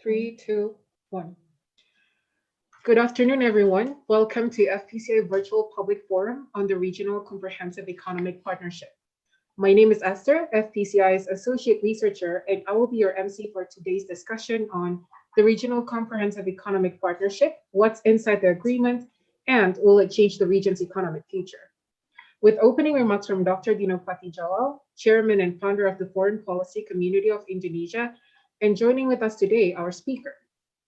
Three, two, one. Good afternoon, everyone. Welcome to FPCI Virtual Public Forum on the Regional Comprehensive Economic Partnership. My name is Esther, FPCI's Associate Researcher, and I will be your MC for today's discussion on the Regional Comprehensive Economic Partnership, what's inside the agreement, and will it change the region's economic future? With opening remarks from Dr. Dino Patijawal, Chairman and Founder of the Foreign Policy Community of Indonesia, and joining with us today, our speaker,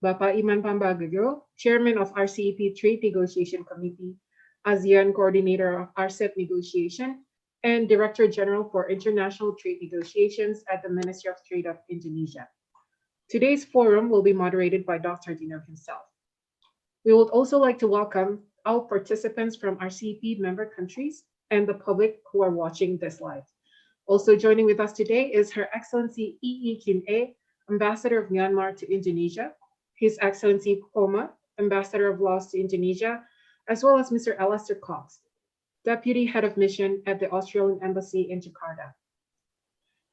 Bapak Iman Pambagio, Chairman of RCEP Trade Negotiation Committee, ASEAN Coordinator of RCEP Negotiation, and Director General for International Trade Negotiations at the Ministry of Trade of Indonesia. Today's forum will be moderated by Dr. Dino himself. We would also like to welcome all participants from RCEP member countries and the public who are watching this live. Also joining with us today is Her Excellency Kim-A, Ambassador of Myanmar to Indonesia, His Excellency Poma, Ambassador of Laos to Indonesia, as well as Mr. Alistair Cox, Deputy Head of Mission at the Australian Embassy in Jakarta.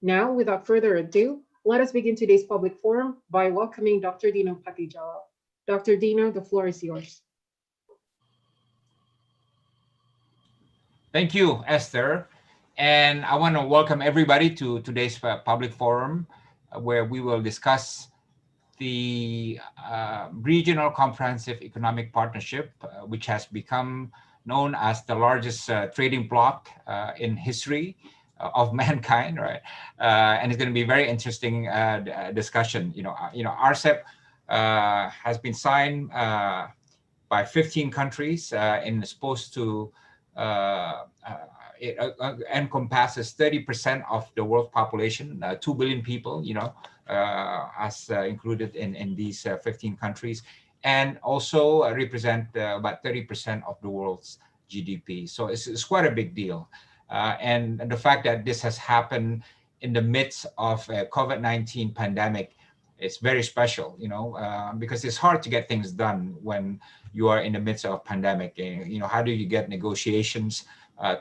Now, without further ado, let us begin today's public forum by welcoming Dr. Dino Patijawal. Dr. Dino, the floor is yours. Thank you, Esther. And I want to welcome everybody to today's public forum, where we will discuss the Regional Comprehensive Economic Partnership, which has become known as the largest trading bloc in history of mankind, right? And it's going to be a very interesting discussion. RCEP has been signed by 15 countries and is supposed to it encompasses 30% of the world population, 2 billion people, as included in these 15 countries, and also represent about 30% of the world's GDP. So it's quite a big deal. And the fact that this has happened in the midst of a COVID-19 pandemic is very special, because it's hard to get things done when you are in the midst of a pandemic. How do you get negotiations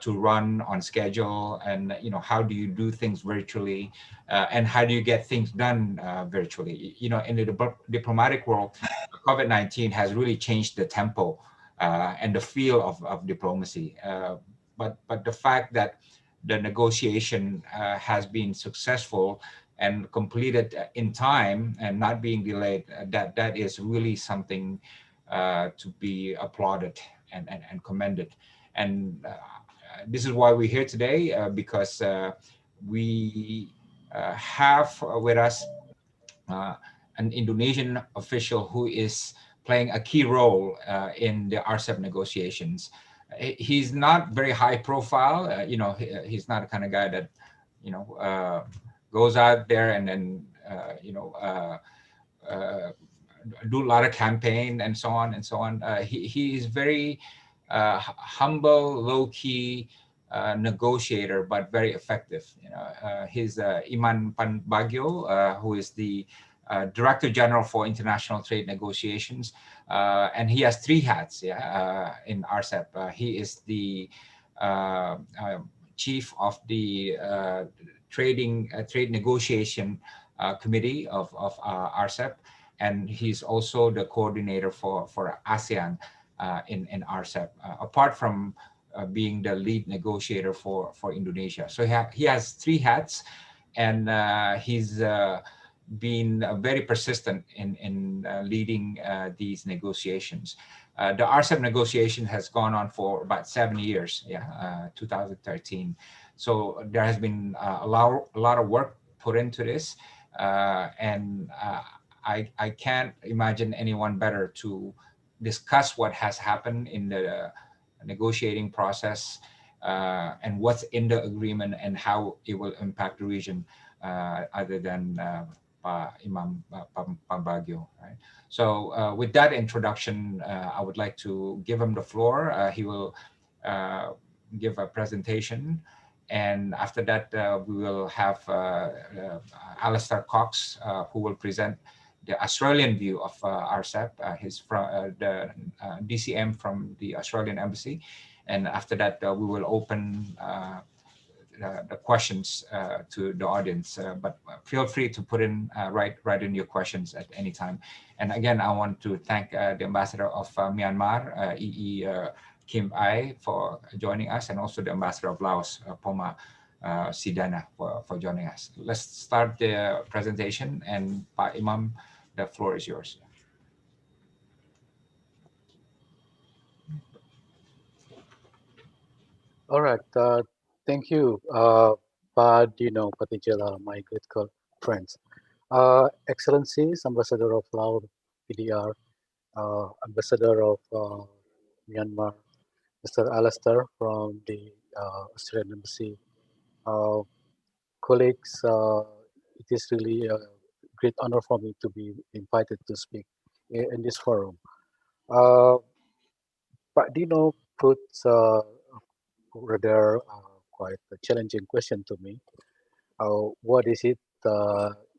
to run on schedule, and how do you do things virtually, and how do you get things done virtually? In the diplomatic world, COVID-19 has really changed the tempo and the feel of diplomacy. But the fact that the negotiation has been successful and completed in time and not being delayed, that is really something to be applauded and commended. And this is why we're here today, because we have with us an Indonesian official who is playing a key role in the RCEP negotiations. He's not very high profile. He's not the kind of guy that, goes out there and then, do a lot of campaign and so on and so on. He is very humble, low-key negotiator, but very effective. He's Iman Pambagio, who is the Director General for International Trade Negotiations, and he has 3 hats in RCEP. He is the chief of the Trade Negotiation Committee of RCEP, and he's also the coordinator for ASEAN in RCEP, apart from being the lead negotiator for Indonesia. So he has 3 hats, and he's been very persistent in leading these negotiations. The RCEP negotiation has gone on for about 7 years, 2013. So there has been a lot of work put into this, and I can't imagine anyone better to discuss what has happened in the negotiating process and what's in the agreement and how it will impact the region, other than Imam Pambagio, right? So with that introduction, I would like to give him the floor. He will give a presentation, and after that we will have Alistair Cox, who will present the Australian view of RCEP. He's from the DCM from the Australian Embassy, and after that we will open the questions to the audience, but feel free to put in write in your questions at any time. And again, I want to thank the Ambassador of Myanmar, Kim Ai, for joining us, and also the Ambassador of Laos, Poma Sidana, for joining us. Let's start the presentation, and Pa Imam, the floor is yours. All right. Thank you, Pa Dino Patijala, my great friends. Excellencies, Ambassador of Laos, PDR, Ambassador of Myanmar, Mr. Alastair from the Australian Embassy, colleagues, it is really a great honor for me to be invited to speak in this forum. Pak Dino puts rather quite a challenging question to me. What is it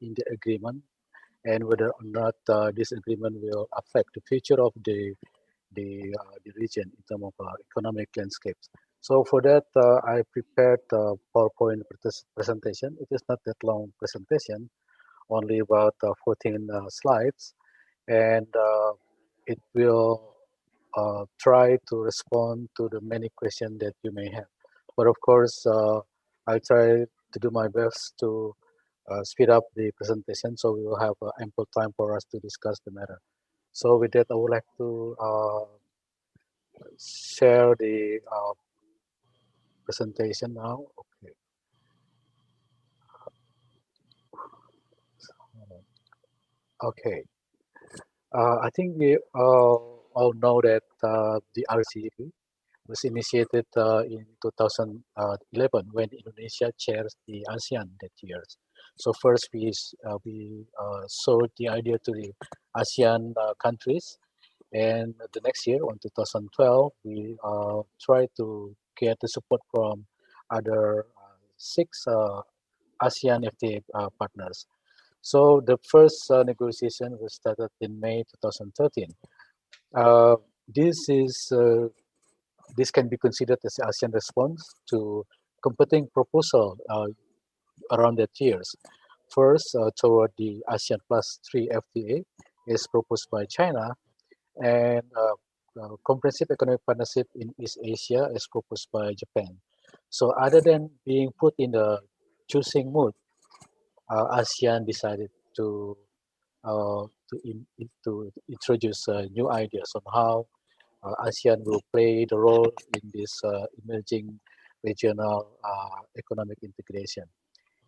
in the agreement, and whether or not this agreement will affect the future of the region in terms of economic landscapes. So for that, I prepared a PowerPoint presentation. It is not that long presentation, only about 14 slides, and it will try to respond to the many questions that you may have. But of course, I'll try to do my best to speed up the presentation so we will have ample time for us to discuss the matter. So with that, I would like to share the presentation now. Okay. Okay. I think we all know that the RCEP was initiated in 2011 when Indonesia chairs the ASEAN that year. So first we sold the idea to the ASEAN countries, and the next year, on 2012, we tried to get the support from other 6 ASEAN FTA partners. So the first negotiation was started in May 2013. This can be considered as the ASEAN response to competing proposal around that years. First, toward the ASEAN Plus 3 FTA is proposed by China, and comprehensive economic partnership in East Asia is proposed by Japan. So other than being put in the choosing mood, ASEAN decided to introduce new ideas on how ASEAN will play the role in this emerging regional economic integration.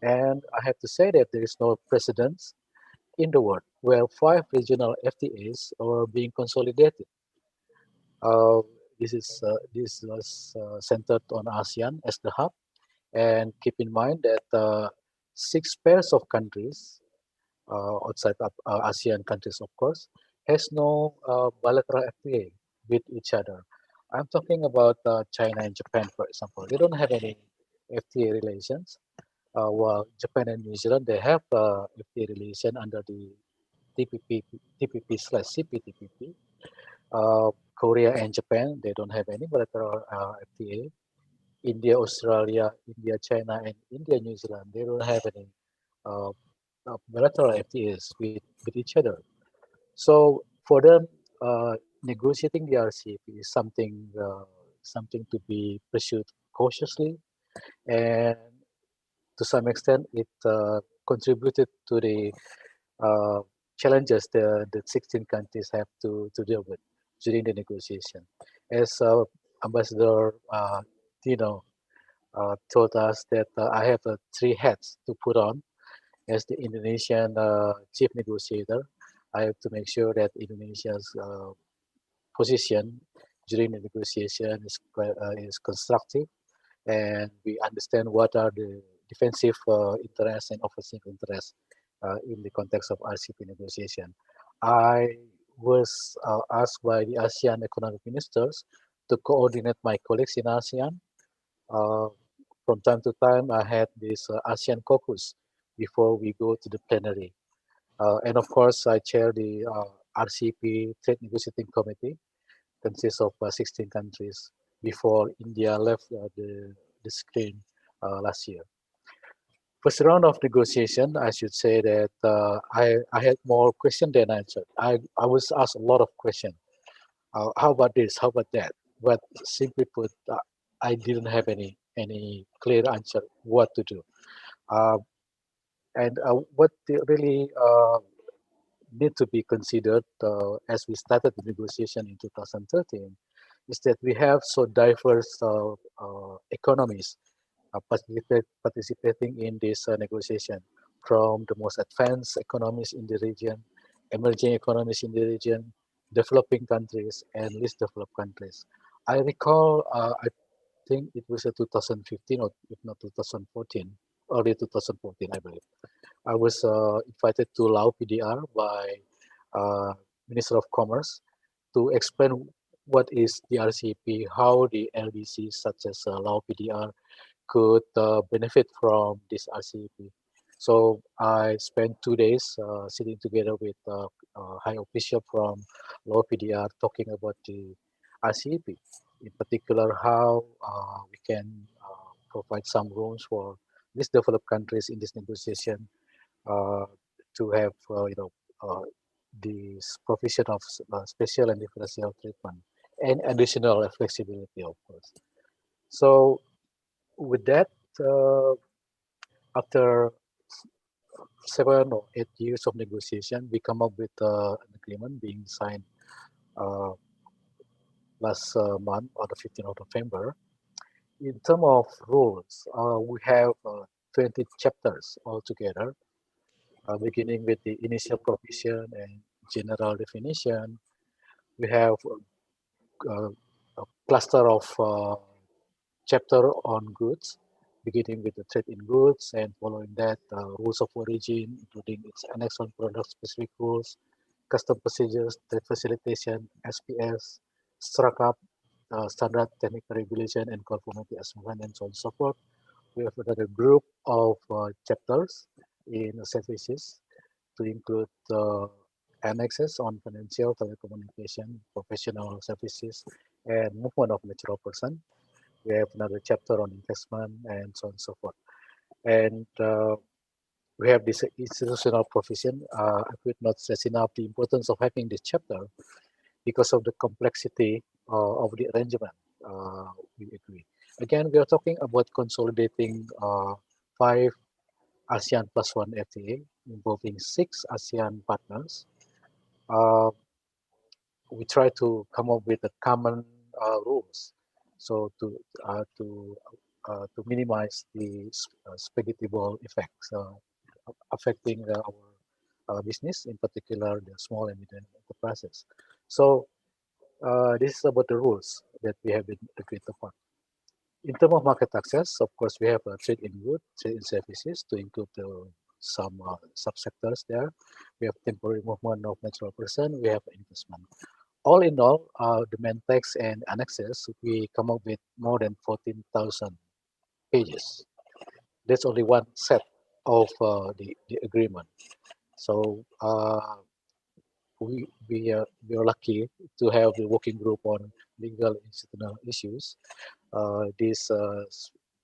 And I have to say that there is no precedent in the world where 5 regional FTAs are being consolidated. This was centered on ASEAN as the hub, and keep in mind that 6 pairs of countries outside of ASEAN countries, of course, has no bilateral FTA with each other. I'm talking about China and Japan, for example. They don't have any FTA relations. While Japan and New Zealand, they have FTA relation under the TPP/CPTPP. Korea and Japan, they don't have any bilateral FTA. India, Australia, India, China, and India, New Zealand, they don't have any uh, bilateral FTAs with each other. So for them, negotiating the RCEP is something to be pursued cautiously, and to some extent, it contributed to the challenges that 16 countries have to deal with during the negotiation. As Ambassador Tino told us that I have 3 hats to put on as the Indonesian chief negotiator. I have to make sure that Indonesia's position during the negotiation is constructive, and we understand what are the defensive interests and offensive interests in the context of RCEP negotiation. I was asked by the ASEAN economic ministers to coordinate my colleagues in ASEAN. From time to time, I had this ASEAN caucus before we go to the plenary. And of course, I chair the RCEP Trade Negotiating Committee, consists of 16 countries before India left the screen last year. First round of negotiation, I should say that I had more questions than answered. I was asked a lot of questions. How about this? How about that? But simply put, I didn't have any clear answer what to do. And what really need to be considered as we started the negotiation in 2013 is that we have so diverse economies participating in this negotiation, from the most advanced economies in the region, emerging economies in the region, developing countries, and least developed countries. I recall, I think it was 2015 or if not 2014, early 2014, I believe. I was invited to Lao PDR by Minister of Commerce to explain what is the RCEP, how the LDCs such as Lao PDR could benefit from this RCEP. So I spent 2 days sitting together with high official from Lao PDR talking about the RCEP, in particular how we can provide some rooms for least developed countries in this negotiation to have the provision of special and differential treatment and additional flexibility, of course. So with that, after 7 or 8 years of negotiation, we come up with an agreement being signed last month on the 15th of November. In terms of rules, we have 20 chapters altogether, beginning with the initial provision and general definition. We have a cluster of chapter on goods, beginning with the trade in goods, and following that, rules of origin, including its annex on product-specific rules, custom procedures, trade facilitation, SPS, STRACAP, standard technical regulation and conformity assessment, and so on and so forth. We have another group of chapters in services to include annexes on financial, telecommunication, professional services, and movement of natural person. We have another chapter on investment and so on and so forth. And we have this institutional provision. I could not stress enough the importance of having this chapter because of the complexity of the arrangement. We agree. Again, we are talking about consolidating 5 ASEAN plus 1 FTA involving 6 ASEAN partners. We try to come up with a common rules, so to minimize the spaghetti ball effects affecting our business, in particular the small and medium enterprises. So this is about the rules that we have been agreed upon. In terms of market access, of course, we have trade in goods, trade in services to include some subsectors there. We have temporary movement of natural person. We have investment. All in all, the main text and annexes, we come up with more than 14,000 pages. That's only one set of the agreement. So we are lucky to have the working group on legal institutional issues. This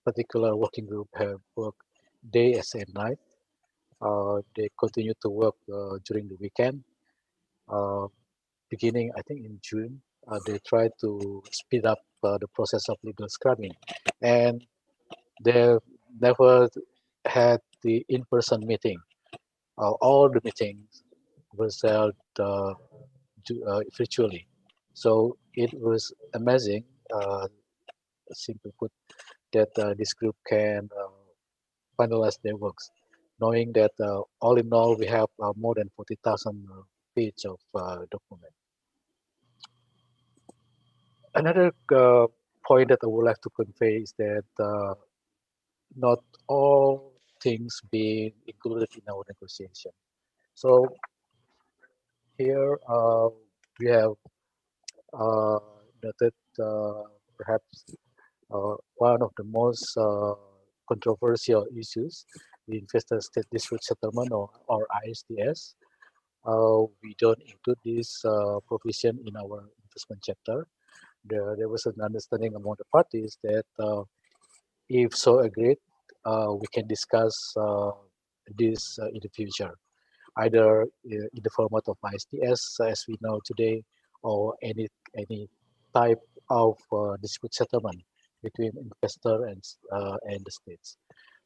particular working group have worked day and night. They continue to work during the weekend. Beginning, I think in June, they try to speed up the process of legal scrubbing, and they never had the in-person meeting. All the meetings were held virtually. So it was amazing, simply put, that this group can finalize their works, knowing that all in all we have more than 40,000 pages of document. Another point that I would like to convey is that not all things being included in our negotiation. So here we have noted perhaps one of the most controversial issues, the investor state dispute settlement, or ISDS. We don't include this provision in our investment chapter. There was an understanding among the parties that If so agreed, we can discuss this in the future, either in the format of ISDS as we know today, or any type of dispute settlement between investor and the states.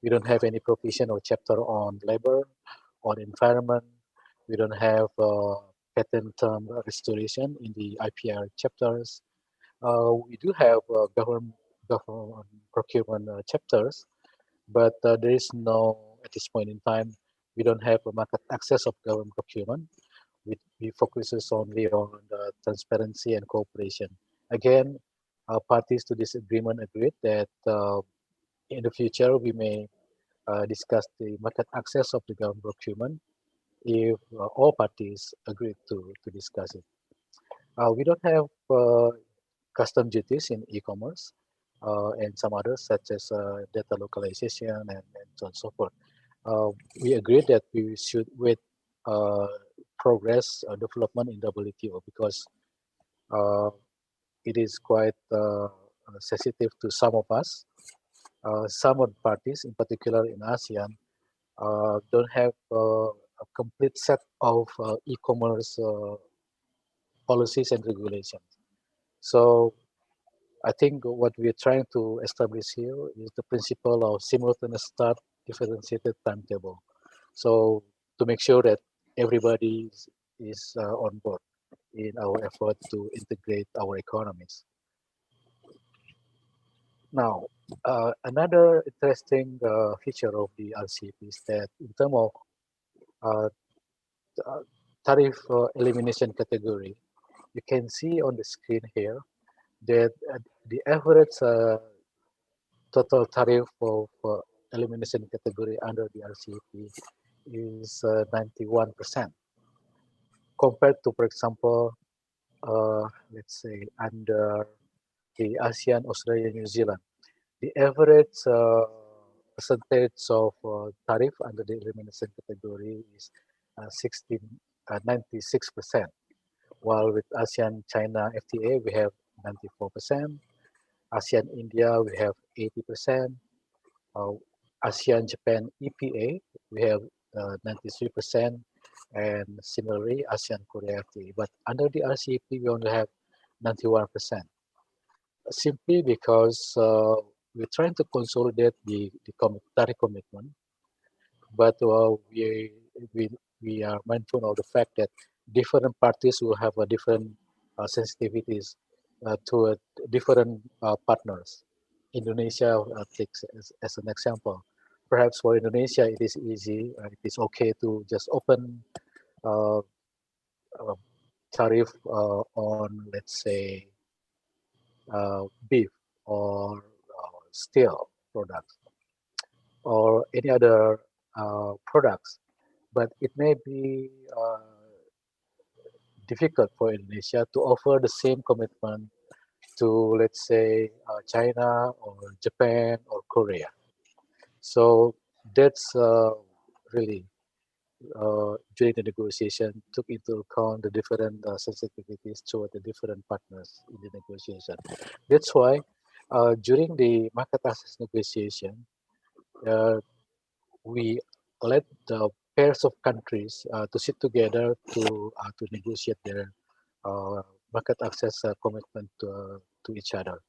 We don't have any provision or chapter on labor, on environment. We don't have patent term restoration in the IPR chapters. We do have government procurement chapters, but there is no, at this point in time, we don't have a market access of government procurement. We focuses only on the transparency and cooperation. Again, parties to this agreement agreed that in the future we may discuss the market access of the government procurement if all parties agree to discuss it. We don't have custom duties in e-commerce and some others such as data localization and so on and so forth. We agreed that we should wait progress development in WTO because it is quite sensitive to some of us. Some of the parties, in particular in ASEAN, don't have a complete set of e-commerce policies and regulations. So I think what we're trying to establish here is the principle of simultaneous start, differentiated timetable. So to make sure that everybody is on board in our effort to integrate our economies. Now, another interesting feature of the RCEP is that in terms of uh, tariff elimination category, you can see on the screen here that the average total tariff of elimination category under the RCEP is 91%, compared to, for example, let's say under the ASEAN, Australia, New Zealand. The average percentage of tariff under the elimination category is 96%, while with ASEAN, China, FTA, we have 94%. ASEAN, India, we have 80%. ASEAN, Japan, EPA, we have 93%. And similarly, ASEAN, Korea, FTA. But under the RCEP, we only have 91%. Simply because we're trying to consolidate the tariff commitment, but we are mindful of the fact that different parties will have a different sensitivities to different partners. Indonesia takes as an example. Perhaps for Indonesia, it is easy. It is okay to just open uh, tariff on, let's say, beef or steel products or any other products, but it may be difficult for Indonesia to offer the same commitment to, let's say, China or Japan or Korea. So that's really during the negotiation took into account the different sensitivities toward the different partners in the negotiation. That's why during the market access negotiation, we let the pairs of countries to sit together to negotiate their market access commitment to each other.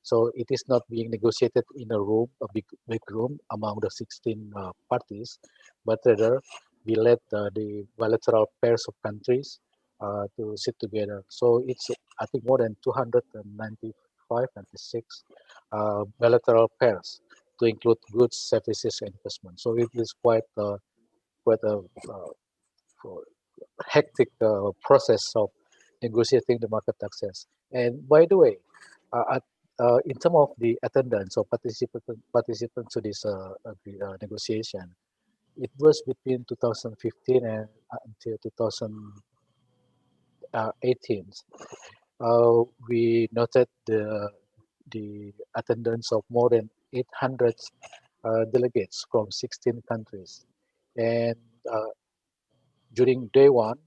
So it is not being negotiated in a room, a big room among the 16 parties, but rather we let the bilateral pairs of countries to sit together. So it's, I think, more than 295, 96 bilateral pairs to include goods, services, and investment. So it is quite a hectic process of negotiating the market access. And by the way, in terms of the attendance or participants to this negotiation, it was between 2015 and until 2018. We noted the attendance of more than 800 delegates from 16 countries. And during day one,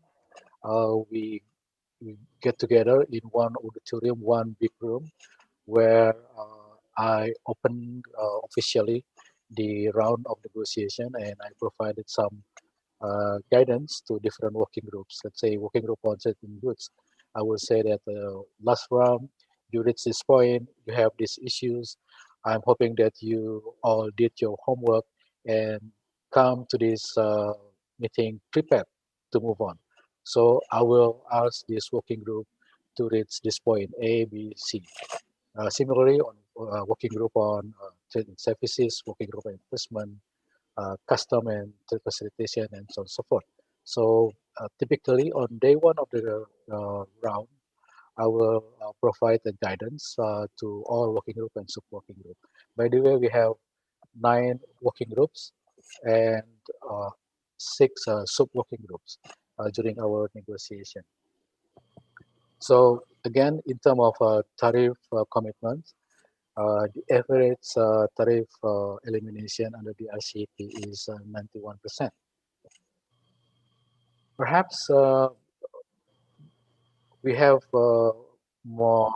we get together in one auditorium, one big room, where I opened officially the round of negotiation, and I provided some guidance to different working groups. Let's say working group on certain goods. I will say that last round, you reach this point, you have these issues. I'm hoping that you all did your homework and come to this meeting prepared to move on. So I will ask this working group to reach this point, A, B, C. Similarly, on working group on trade and services, working group on investment, custom and trade facilitation, and so on and so forth. So typically on day one of the round, I will provide the guidance to all working group and sub-working group. By the way, we have 9 working groups and 6 sub-working groups during our negotiation. So again, in terms of tariff commitments, the average tariff elimination under the RCEP is 91%. Perhaps we have more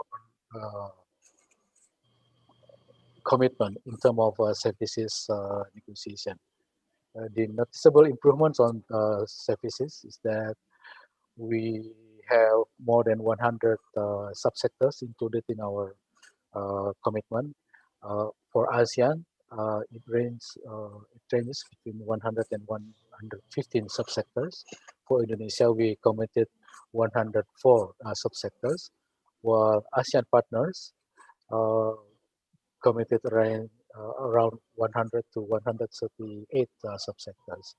commitment in terms of services negotiation. The noticeable improvements on services is that we have more than 100 subsectors included in our commitment. For ASEAN, it ranges between 100 and 115 subsectors. For Indonesia, we committed 104 subsectors, while ASEAN partners committed around 100 to 138 subsectors.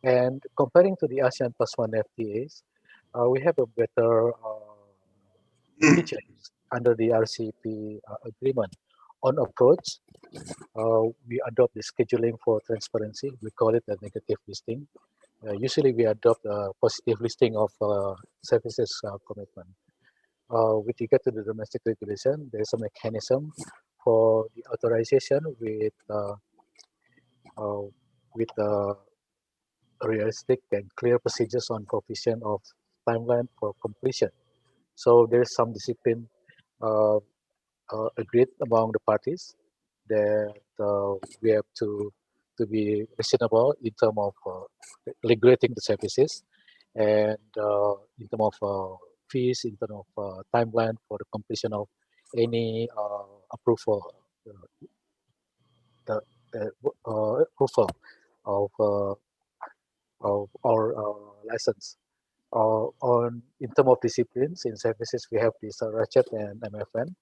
And comparing to the ASEAN plus one FTAs, we have a better features under the RCEP agreement. On approach, we adopt the scheduling for transparency. We call it a negative listing. Usually, we adopt a positive listing of services commitment. With regard to the domestic regulation, there is a mechanism for the authorization with realistic and clear procedures on provision of timeline for completion. So there is some discipline agreed among the parties that we have to be reasonable in terms of regulating the services and in terms of fees, in terms of timeline for the completion of any approval, the approval of our license. In terms of disciplines in services, we have this RCEP and MFN.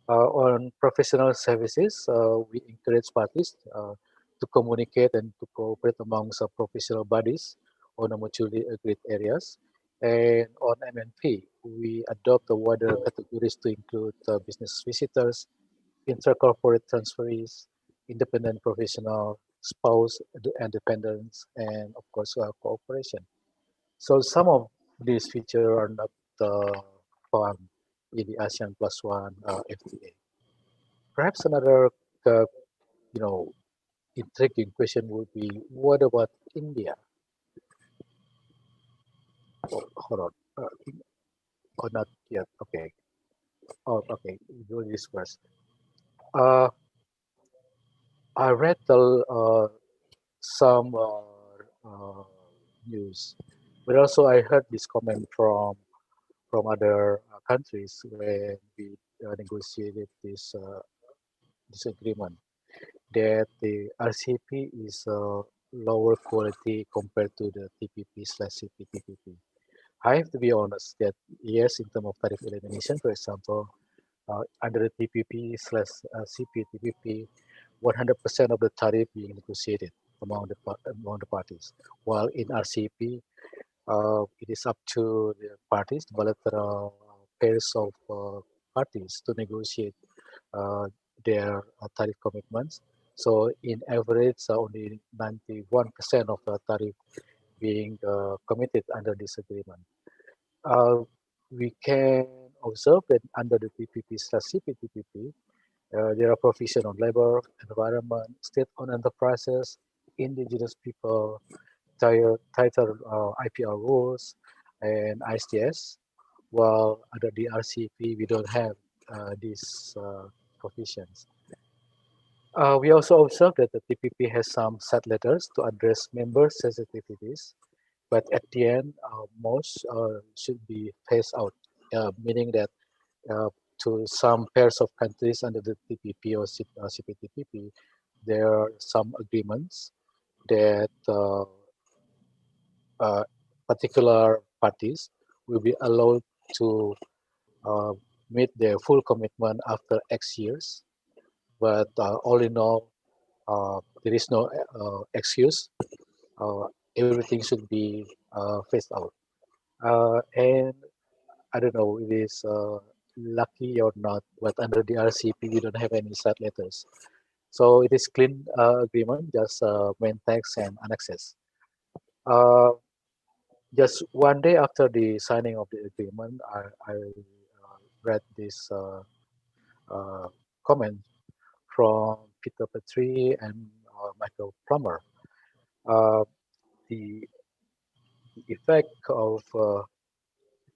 On professional services, we encourage parties to communicate and to cooperate amongst professional bodies on a mutually agreed areas. And on MNP, we adopt the wider categories to include business visitors, intercorporate transferees, independent professional, spouse, and dependents, and of course cooperation. So some of these features are not found in the ASEAN plus one FTA. Perhaps another intriguing question would be, what about India? Oh, hold on. Oh, not yet. Okay. Oh, okay. Do this first. I read some news, but also I heard this comment from other countries when we negotiated this agreement, that the RCEP is lower quality compared to the TPP/CPTPP. I have to be honest that yes, in terms of tariff elimination, for example, under the TPP/CPTPP, 100% of the tariff being negotiated among the parties, while in RCEP, it is up to the parties, the bilateral pairs of parties, to negotiate their tariff commitments. So in average, only 91% of the tariff being committed under this agreement. We can observe that under the TPP/CPTPP, there are provisions on labor, environment, state-owned enterprises, indigenous people, tighter IPR rules, and ISDS. While under the RCEP, we don't have these provisions. We also observed that the TPP has some set letters to address member sensitivities, but at the end, most should be phased out, meaning that uh, to some pairs of countries under the TPP or CPTPP, there are some agreements that particular parties will be allowed to uh, meet their full commitment after X years. But all in all, there is no excuse. Uh, Everything should be phased out. And I don't know if it is lucky or not, but under the RCEP, we don't have any sad letters. So it is clean agreement, just main text and annexes. Uh, just one day after the signing of the agreement, I read this uh, comment from Peter Petrie and Michael Plummer. Uh, the effect of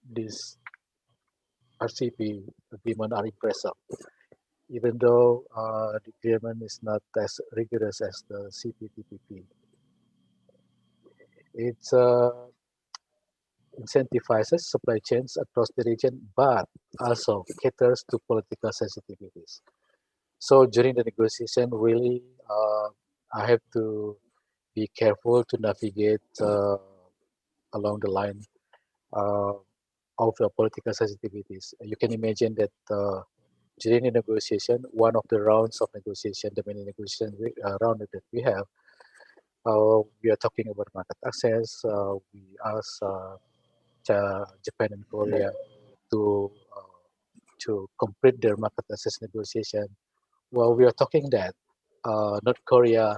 this RCEP agreement are impressive, even though the agreement is not as rigorous as the CPTPP. It incentivizes supply chains across the region, but also caters to political sensitivities. So during the negotiation, really, I have to be careful to navigate along the line uh, of the political sensitivities. You can imagine that during the negotiation, one of the rounds of negotiation, the many negotiation round that we have, we are talking about market access. We ask Japan and Korea to complete their market access negotiation. Well, we are talking that North Korea,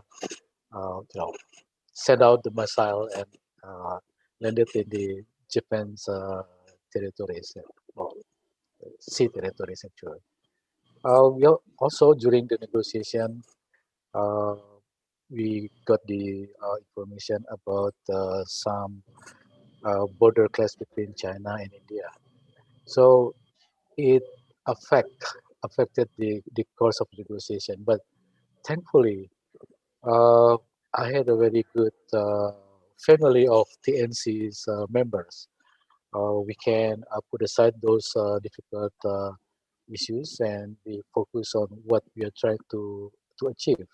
sent out the missile and landed in the Japan's territories, or sea territories actually. Also during the negotiation, uh, we got the information about some border clash between China and India. So it affected the course of negotiation. But thankfully, uh, I had a very good family of TNC's members. We can put aside those difficult issues and we focus on what we are trying to achieve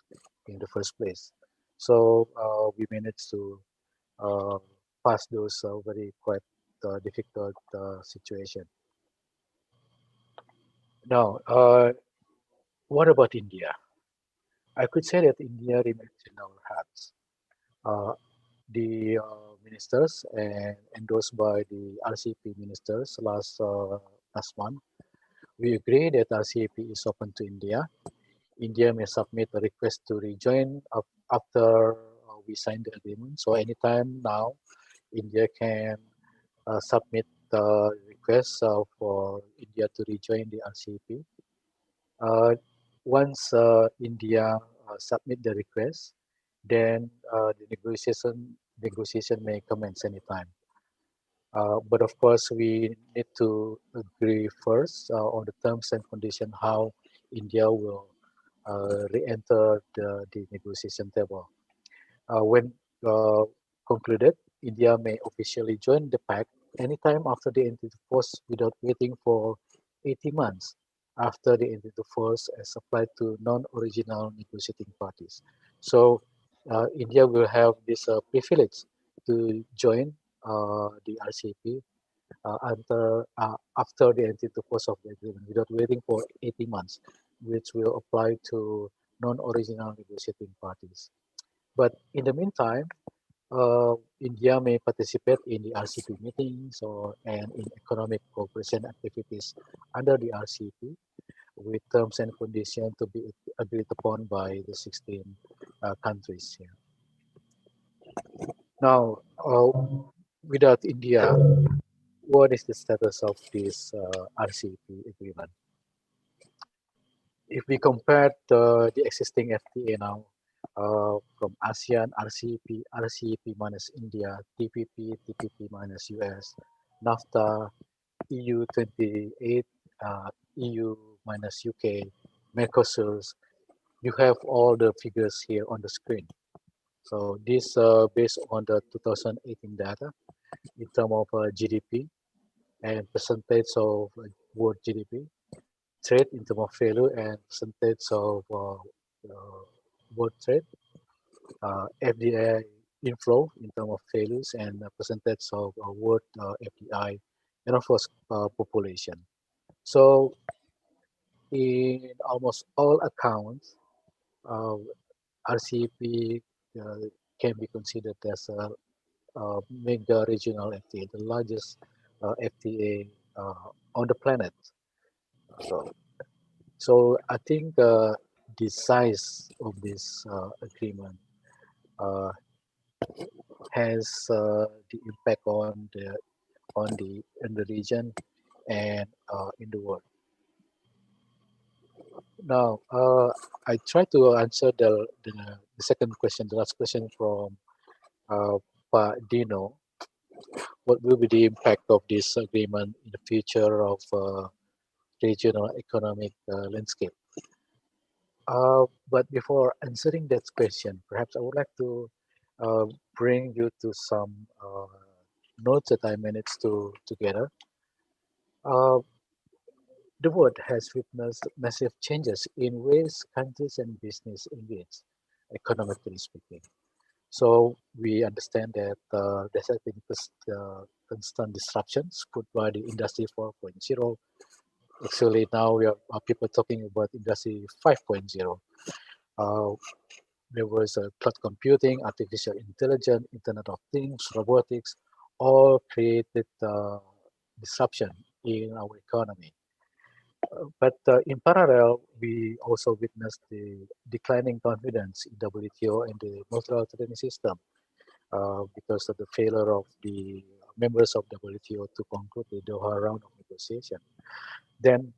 in the first place. So we managed to uh, pass those very quite difficult situation. Now, what about India? I could say that India remains in our hearts. Uh, the ministers and endorsed by the RCEP ministers last month, we agree that RCEP is open to India. India may submit a request to rejoin after we sign the agreement. So anytime now, India can submit the request for India to rejoin the RCEP. Uh, Once India submit the request, then the negotiation may commence anytime. But of course, we need to agree first on the terms and conditions how India will re-enter the negotiation table. When uh, concluded, India may officially join the pact anytime after the entry into force without waiting for 18 months after the entry into force as applied to non-original negotiating parties. So India will have this privilege to join the RCEP after the entry into force of the agreement without waiting for 18 months, which will apply to non-original negotiating parties. But in the meantime, India may participate in the RCEP meetings and in economic cooperation activities under the RCEP with terms and conditions to be agreed upon by the 16 countries here. Now, without India, what is the status of this RCEP agreement? If we compare the existing FTA now, from ASEAN, RCEP, RCEP minus India, TPP, TPP minus US, NAFTA, EU 28, EU minus UK, Mercosur, you have all the figures here on the screen. So this based on the 2018 data in terms of GDP and percentage of world GDP, trade in terms of value and percentage of world trade, FDI inflow in terms of values and percentage of world FDI, and of course population. So in almost all accounts, RCEP can be considered as a mega regional FTA, the largest FTA on the planet. So I think the size of this agreement has the impact on the region and in the world. Now, I try to answer the second question, the last question from Pak Dino. What will be the impact of this agreement in the future of regional economic landscape? But before answering that question, perhaps I would like to bring you to some notes that I managed to gather. The world has witnessed massive changes in ways countries and business engage, economically speaking. So we understand that there has been constant disruptions put by the Industry 4.0. Actually, now we are people talking about Industry 5.0. There was cloud computing, artificial intelligence, Internet of Things, robotics, all created disruption in our economy. But in parallel, we also witnessed the declining confidence in WTO and the multilateral trading system because of the failure of the members of WTO to conclude the Doha round of negotiation. Then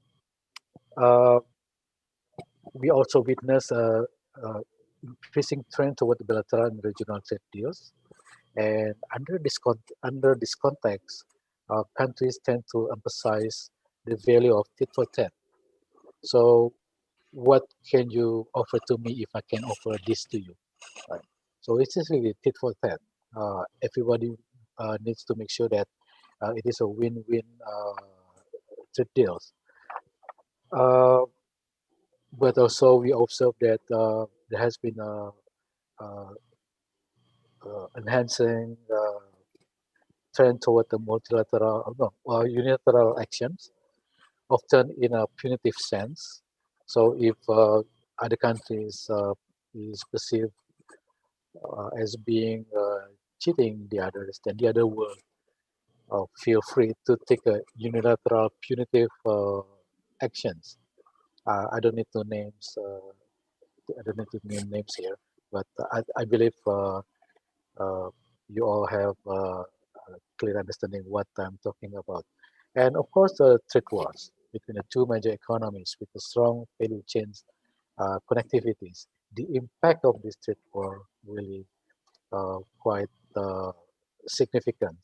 we also witnessed increasing trend toward bilateral and regional trade deals. And under this context, countries tend to emphasize the value of tit for tat. So what can you offer to me if I can offer this to you? Right. So it's just really tit for tat. Everybody needs to make sure that it is a win-win trade deals. But also we observe that there has been enhancing trend toward the multilateral, unilateral actions, often in a punitive sense. So if other countries is perceived as being cheating the others, then the other will feel free to take a unilateral punitive actions. I don't need to names. I don't need to name names here, but I believe you all have a clear understanding what I'm talking about. And of course, the trade wars between the two major economies with the strong value chains connectivities. The impact of this trade war really quite significant.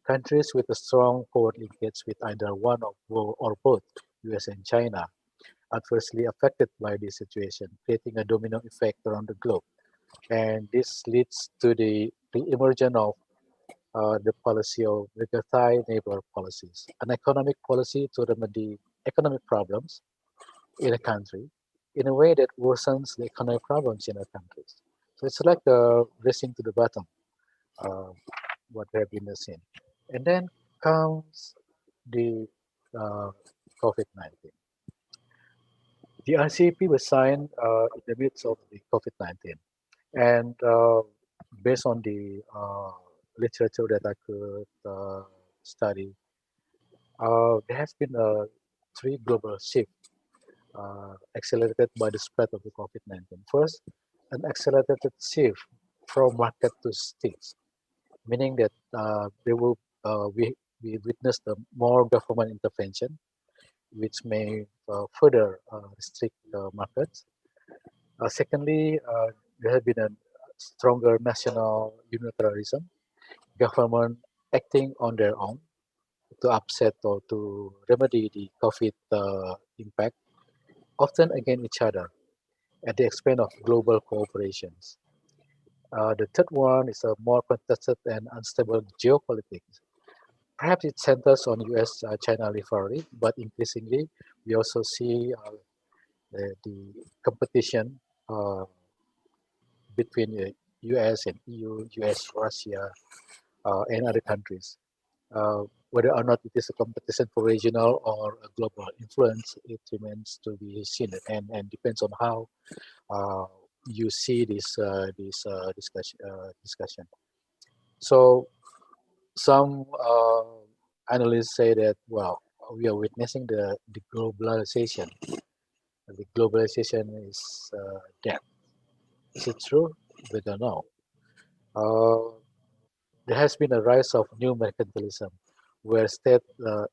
Countries with a strong forward linkage with either one or both US and China adversely affected by this situation, creating a domino effect around the globe. And this leads to the emergence of the policy of regulatory neighbor policies, an economic policy to remedy economic problems in a country in a way that worsens the economic problems in our countries. So it's like a racing to the bottom, what we have been seeing. And then comes the COVID-19. The RCEP was signed in the midst of the COVID-19. And based on the literature that I could study, there has been a three global shifts accelerated by the spread of the COVID-19. First, an accelerated shift from market to states, meaning that we witnessed more government intervention, which may further restrict markets. Secondly, there has been a stronger national unilateralism, government acting on their own to upset or to remedy the COVID impact often against each other at the expense of global cooperations. The third one is a more contested and unstable geopolitics. Perhaps it centers on US-China rivalry, but increasingly we also see the competition between the US and EU, US, Russia, and other countries. Whether or not it is a competition for regional or a global influence, it remains to be seen, and depends on how you see this discussion. So some analysts say that, well, we are witnessing the globalization. The globalization is dead. Is it true? We don't know. There has been a rise of new mercantilism, where state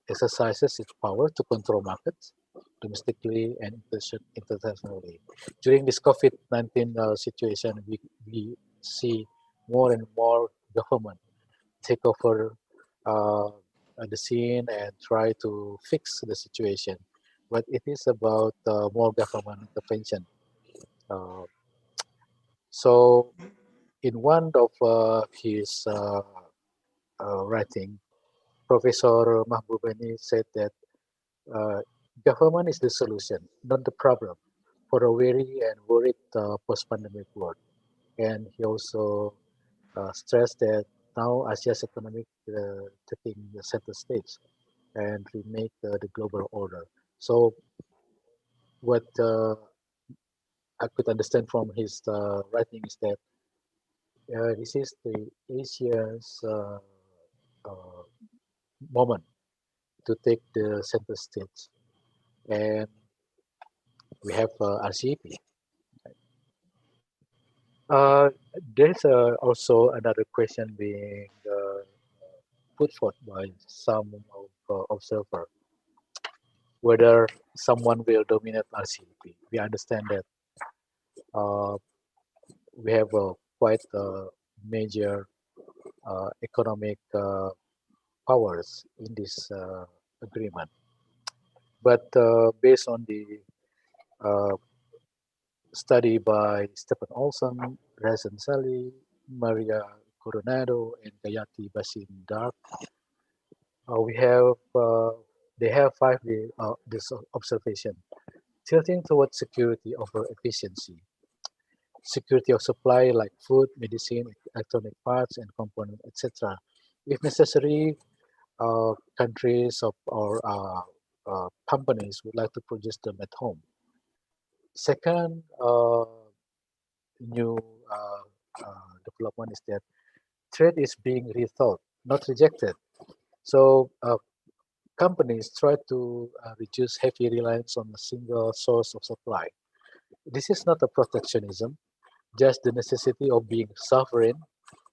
exercises its power to control markets domestically and internationally. During this COVID-19 situation, we see more and more government take over the scene and try to fix the situation. But it is about more government intervention. Uh, so, in one of his writing, Professor Mahbubani said that uh, government is the solution, not the problem, for a weary and worried post-pandemic world. And he also stressed that now Asia's economic taking the center stage and remake the global order. So what I could understand from his writing is that this is the Asia's uh, moment to take the center stage, and we have RCEP. Uh, there's also another question being put forth by some of observer whether someone will dominate RCEP. We understand that uh, we have a quite major economic powers in this agreement. But based on the uh, study by Stephen Olson, Rezen Sally, Maria Coronado, and Gayati Basin Dark, we have they have this observation tilting towards security over efficiency. Security of supply like food, medicine, electronic parts, and components, etc. If necessary, countries or companies would like to produce them at home. Second, new development is that trade is being rethought, not rejected. So companies try to reduce heavy reliance on a single source of supply. This is not a protectionism, just the necessity of being sovereign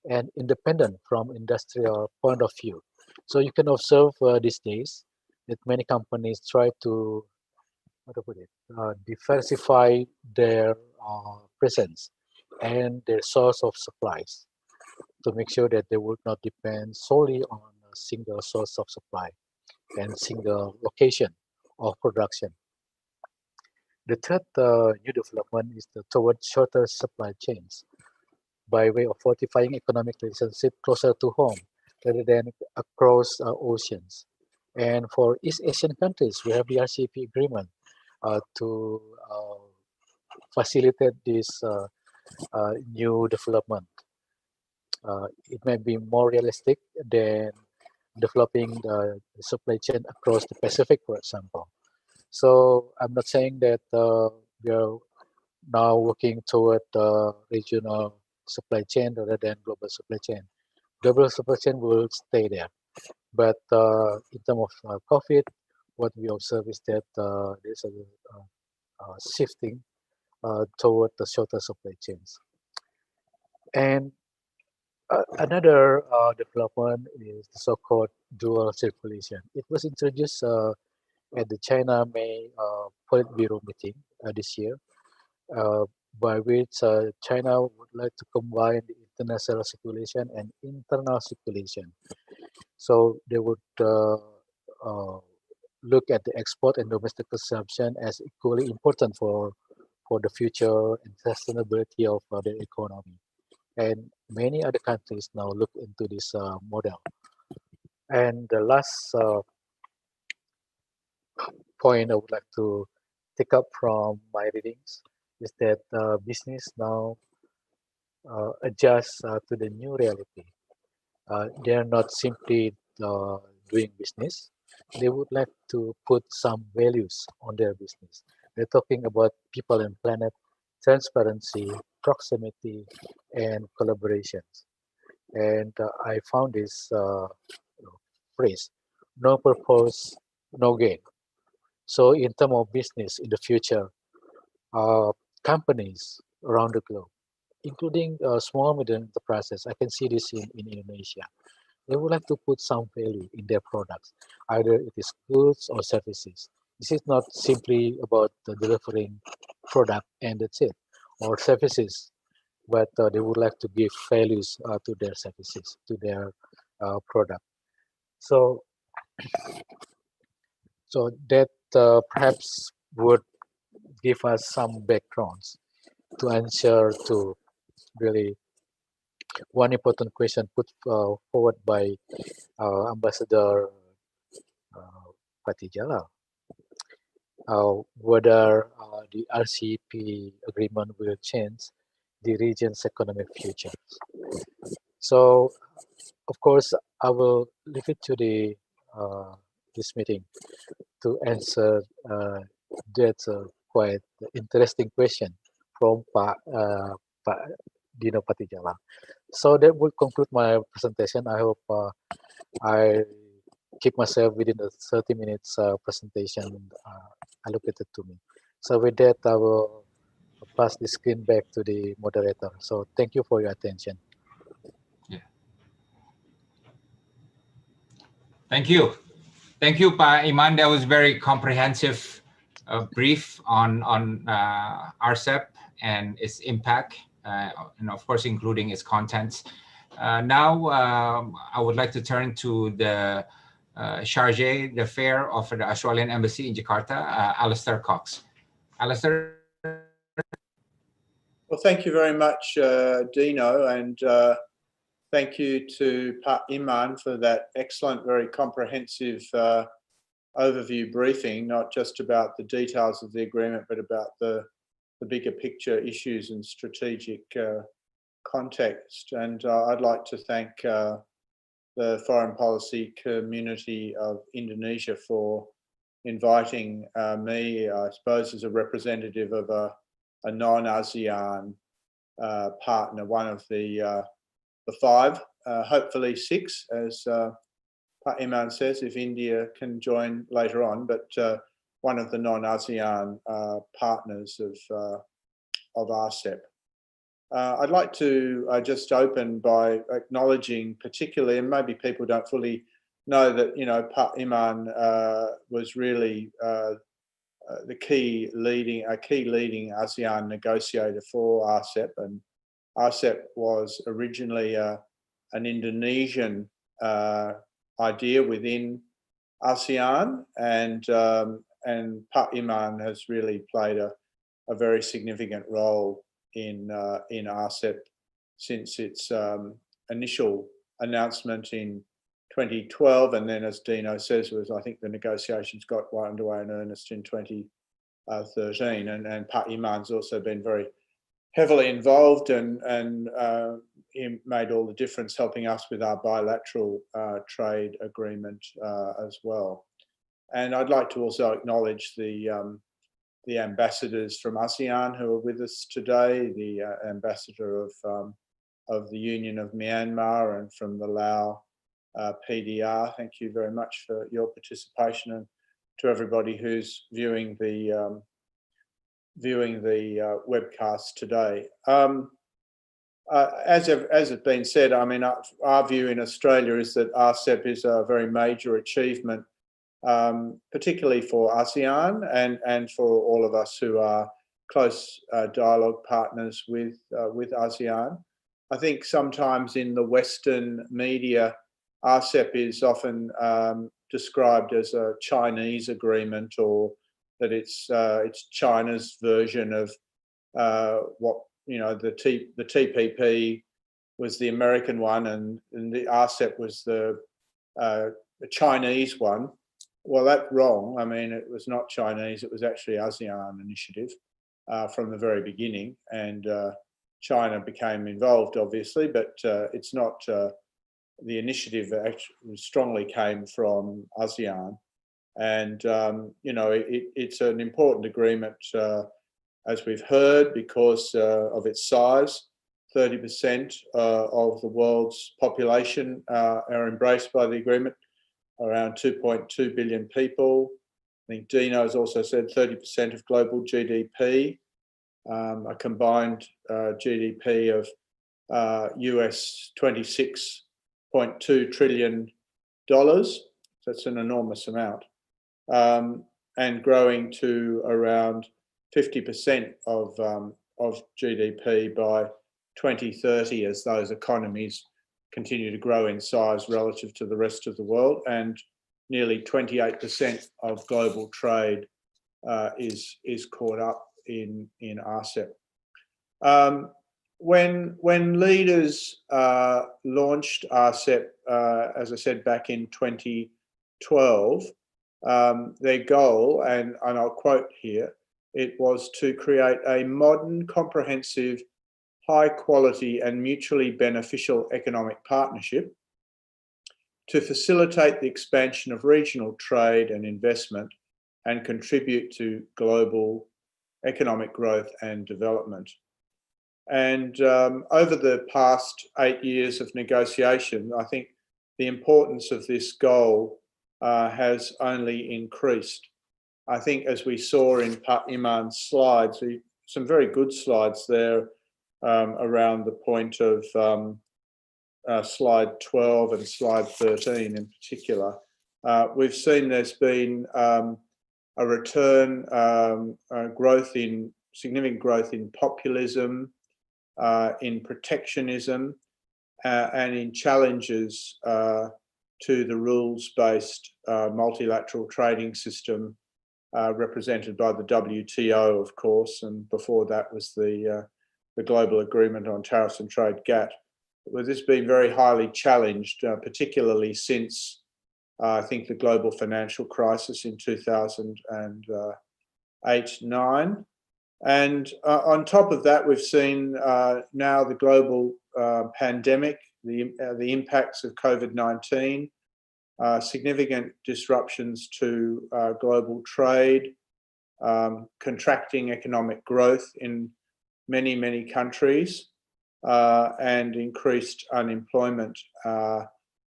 and independent from industrial point of view. So you can observe these days that many companies try to diversify their presence and their source of supplies to make sure that they would not depend solely on a single source of supply and single location of production. The third new development is towards shorter supply chains by way of fortifying economic relationship closer to home rather than across oceans. And for East Asian countries, we have the RCEP agreement to facilitate this new development. It may be more realistic than developing the supply chain across the Pacific, for example. So I'm not saying that we are now working toward regional supply chain rather than global supply chain. Global supply chain will stay there. But in terms of COVID, what we observe is that there's a shifting toward the shorter supply chains. And another development is the so-called dual circulation. It was introduced at the China May Politburo meeting this year, by which China would like to combine the international circulation and internal circulation. So they would look at the export and domestic consumption as equally important for the future and sustainability of their economy. And many other countries now look into this model. And the last point I would like to take up from my readings is that business now adjusts to the new reality. They are not simply doing business. They would like to put some values on their business. They're talking about people and planet, transparency, proximity, and collaborations. And I found this phrase, no purpose, no gain. So in terms of business in the future, companies around the globe, including small medium enterprises, I can see this in Indonesia. They would like to put some value in their products, either it is goods or services. This is not simply about delivering product and that's it, or services, but they would like to give values to their services, to their product. So, so that perhaps would give us some backgrounds to answer to really one important question put forward by Ambassador Fatih Jalal, whether the RCEP agreement will change the region's economic future. So, of course, I will leave it to the this meeting to answer that quite interesting question from Pak Dino Patijala. So that will conclude my presentation. I hope I keep myself within the 30 minutes presentation allocated to me. So with that, I will pass the screen back to the moderator. So thank you for your attention. Yeah. Thank you. Thank you, Pak Iman. That was very comprehensive brief on RCEP and its impact, and of course, including its contents. Now, I would like to turn to the Chargé d'Affaires of the Australian Embassy in Jakarta, Alistair Cox. Alistair. Well, thank you very much, Dino, and thank you to Pak Iman for that excellent, very comprehensive overview briefing, not just about the details of the agreement, but about the bigger picture issues and strategic context. And I'd like to thank the foreign policy community of Indonesia for inviting me, I suppose, as a representative of a non-ASEAN partner, one of the five, hopefully six, as Pak Iman says, if India can join later on, but one of the non-ASEAN partners of RCEP. I'd like to just open by acknowledging particularly, and maybe people don't fully know that, you know, Pak Iman was really a key leading ASEAN negotiator for RCEP, and RCEP was originally an Indonesian idea within ASEAN, and Pak Iman has really played a very significant role in RCEP since its initial announcement in 2012, and then, as Dino says, I think the negotiations got underway in earnest in 2013, and Pak Iman's also been very heavily involved and he made all the difference helping us with our bilateral trade agreement as well. And I'd like to also acknowledge the ambassadors from ASEAN who are with us today, the ambassador of the Union of Myanmar and from the Lao PDR. Thank you very much for your participation, and to everybody who's viewing the webcast today. As has been said, I mean, our view in Australia is that RCEP is a very major achievement, particularly for ASEAN and for all of us who are close dialogue partners with ASEAN. I think sometimes in the Western media, RCEP is often described as a Chinese agreement, or that it's China's version of what, you know, the TPP was the American one, and the RCEP was the Chinese one. Well, that's wrong. I mean, it was not Chinese. It was actually ASEAN initiative from the very beginning, and China became involved, obviously, but it's not. The initiative actually strongly came from ASEAN, and you know, it's an important agreement, as we've heard, because of its size. 30% of the world's population are embraced by the agreement, around 2.2 billion people. I think Dino has also said 30% of global GDP, a combined GDP of US $26.2 trillion. That's an enormous amount, and growing to around 50% of GDP by 2030 as those economies continue to grow in size relative to the rest of the world, and nearly 28% of global trade is caught up in RCEP. When leaders launched RCEP, as I said, back in 2012, their goal, and I'll quote here, it was to create a modern, comprehensive, high quality and mutually beneficial economic partnership to facilitate the expansion of regional trade and investment and contribute to global economic growth and development. And over the past 8 years of negotiation, I think the importance of this goal has only increased. I think, as we saw in Iman's slides, some very good slides there around the point of slide 12 and slide 13 in particular. We've seen there's been a return, significant growth in populism, in protectionism, and in challenges to the rules-based multilateral trading system represented by the WTO, of course, and before that was the Global Agreement on Tariffs and Trade, GATT. Well, this has been very highly challenged, particularly since I think the global financial crisis in 2008-9. And on top of that, we've seen now the global pandemic, the impacts of COVID-19, significant disruptions to global trade, contracting economic growth in many, many countries, and increased unemployment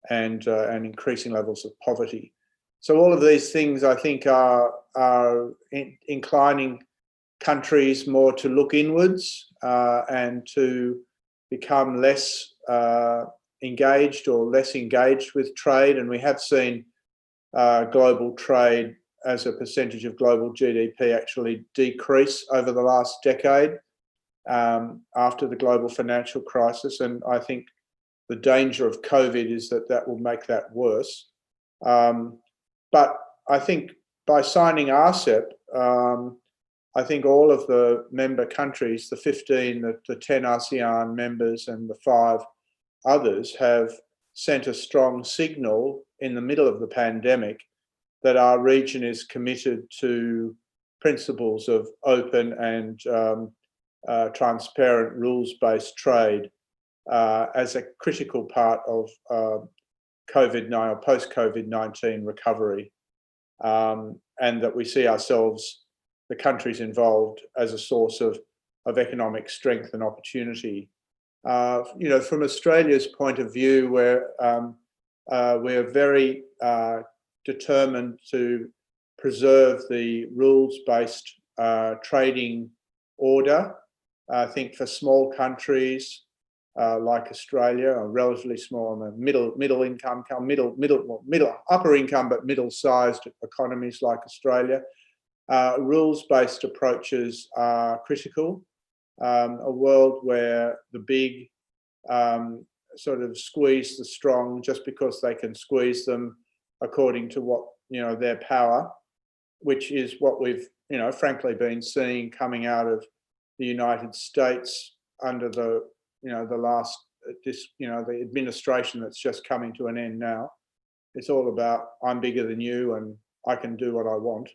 and increasing levels of poverty. So all of these things, I think, are inclining countries more to look inwards and to become less engaged or less engaged with trade. And we have seen global trade as a percentage of global GDP actually decrease over the last decade after the global financial crisis. And I think the danger of COVID is that will make that worse. But I think by signing RCEP, I think all of the member countries, the 15, the 10 ASEAN members and the 5 others, have sent a strong signal in the middle of the pandemic that our region is committed to principles of open and transparent rules-based trade as a critical part of COVID-19 or post-COVID-19 recovery, and that we see ourselves, the countries involved, as a source of economic strength and opportunity. You know, from Australia's point of view, we're very determined to preserve the rules-based trading order. I think for small countries like Australia, or relatively small, middle income, upper income, but middle-sized economies like Australia, rules-based approaches are critical. A world where the big sort of squeeze the strong just because they can squeeze them according to what, their power, which is what we've, frankly been seeing coming out of the United States under the, the last, the administration that's just coming to an end now. It's all about, I'm bigger than you and I can do what I want.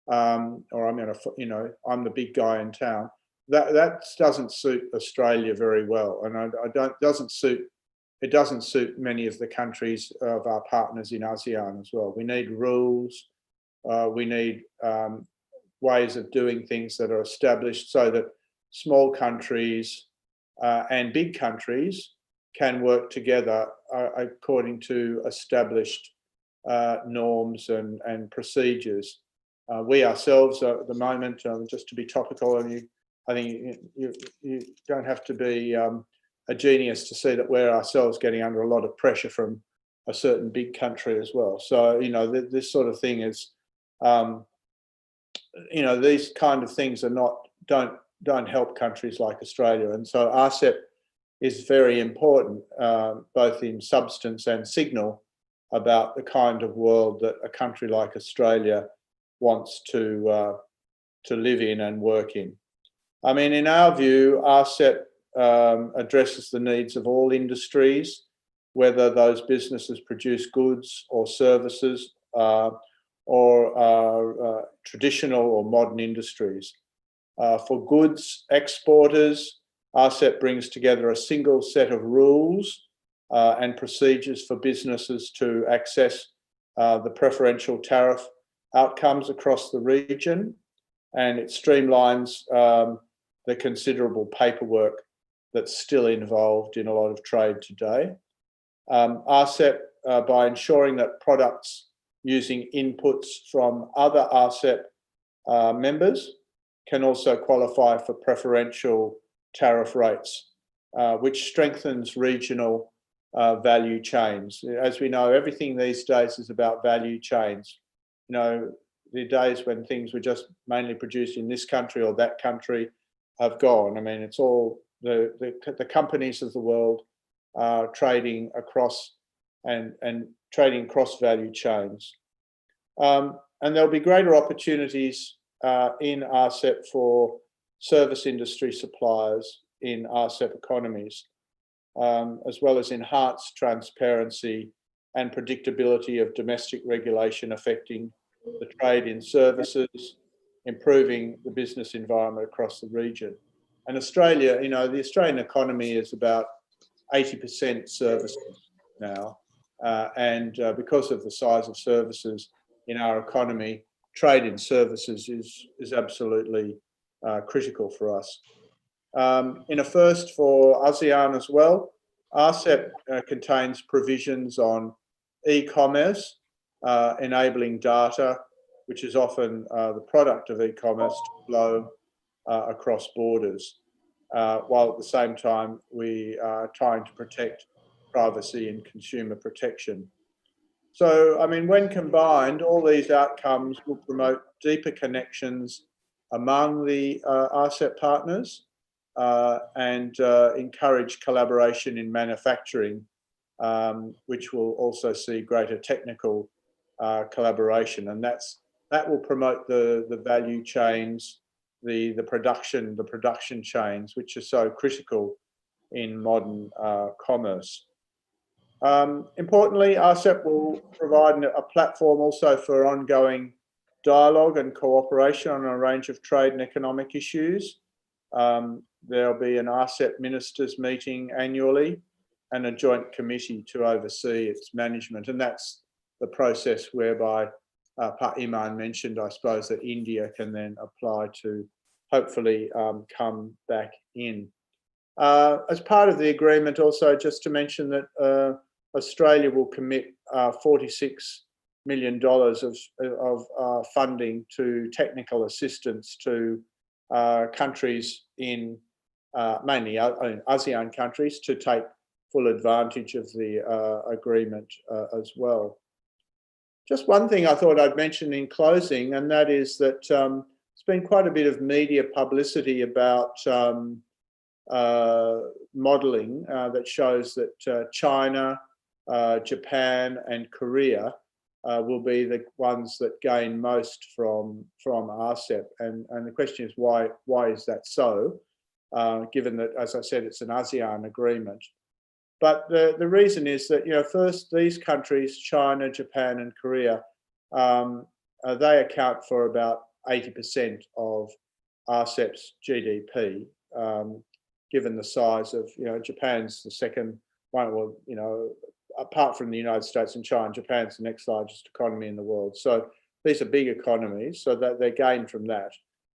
Or I'm going to, I'm the big guy in town. That doesn't suit Australia very well, and it doesn't suit many of the countries of our partners in ASEAN as well. We need rules. We need ways of doing things that are established so that small countries and big countries can work together according to established norms and procedures. We ourselves at the moment, just to be topical, I think you don't have to be a genius to see that we're ourselves getting under a lot of pressure from a certain big country as well. So, this sort of thing is, these kind of things are don't help countries like Australia. And so RCEP is very important, both in substance and signal, about the kind of world that a country like Australia wants to live in and work in. I mean, in our view, RCEP addresses the needs of all industries, whether those businesses produce goods or services or traditional or modern industries. For goods exporters, RCEP brings together a single set of rules and procedures for businesses to access the preferential tariff outcomes across the region, and it streamlines the considerable paperwork that's still involved in a lot of trade today. RCEP, by ensuring that products using inputs from other RCEP members can also qualify for preferential tariff rates, which strengthens regional value chains. As we know, everything these days is about value chains. The days when things were just mainly produced in this country or that country have gone. I mean, it's all the companies of the world are trading across and trading cross value chains. And there'll be greater opportunities in RCEP for service industry suppliers in RCEP economies, as well as enhanced transparency and predictability of domestic regulation affecting the trade in services, improving the business environment across the region. And Australia, the Australian economy is about 80% services now. And because of the size of services in our economy, trade in services is absolutely critical for us. In a first for ASEAN as well, RCEP contains provisions on e-commerce, enabling data, which is often the product of e-commerce, to flow across borders, while at the same time we are trying to protect privacy and consumer protection. So, I mean, when combined, all these outcomes will promote deeper connections among the RCEP partners and encourage collaboration in manufacturing, which will also see greater technical collaboration, and that will promote the value chains, the production chains, which are so critical in modern commerce. Importantly, RCEP will provide a platform also for ongoing dialogue and cooperation on a range of trade and economic issues. There'll be an RCEP ministers meeting annually and a joint committee to oversee its management. And that's the process whereby Iman mentioned, I suppose, that India can then apply to hopefully come back in. As part of the agreement, also just to mention that Australia will commit $46 million of funding to technical assistance to countries in mainly ASEAN countries to take full advantage of the agreement as well. Just one thing I thought I'd mention in closing, and that is that there's been quite a bit of media publicity about modeling that shows that China, Japan, and Korea will be the ones that gain most from RCEP. And the question is, why is that so? Given that, as I said, it's an ASEAN agreement. But the reason is that, first, these countries, China, Japan, and Korea, they account for about 80% of RCEP's GDP, given the size of, Japan's the second one, well, apart from the United States and China, Japan's the next largest economy in the world. So these are big economies, so that they gain from that.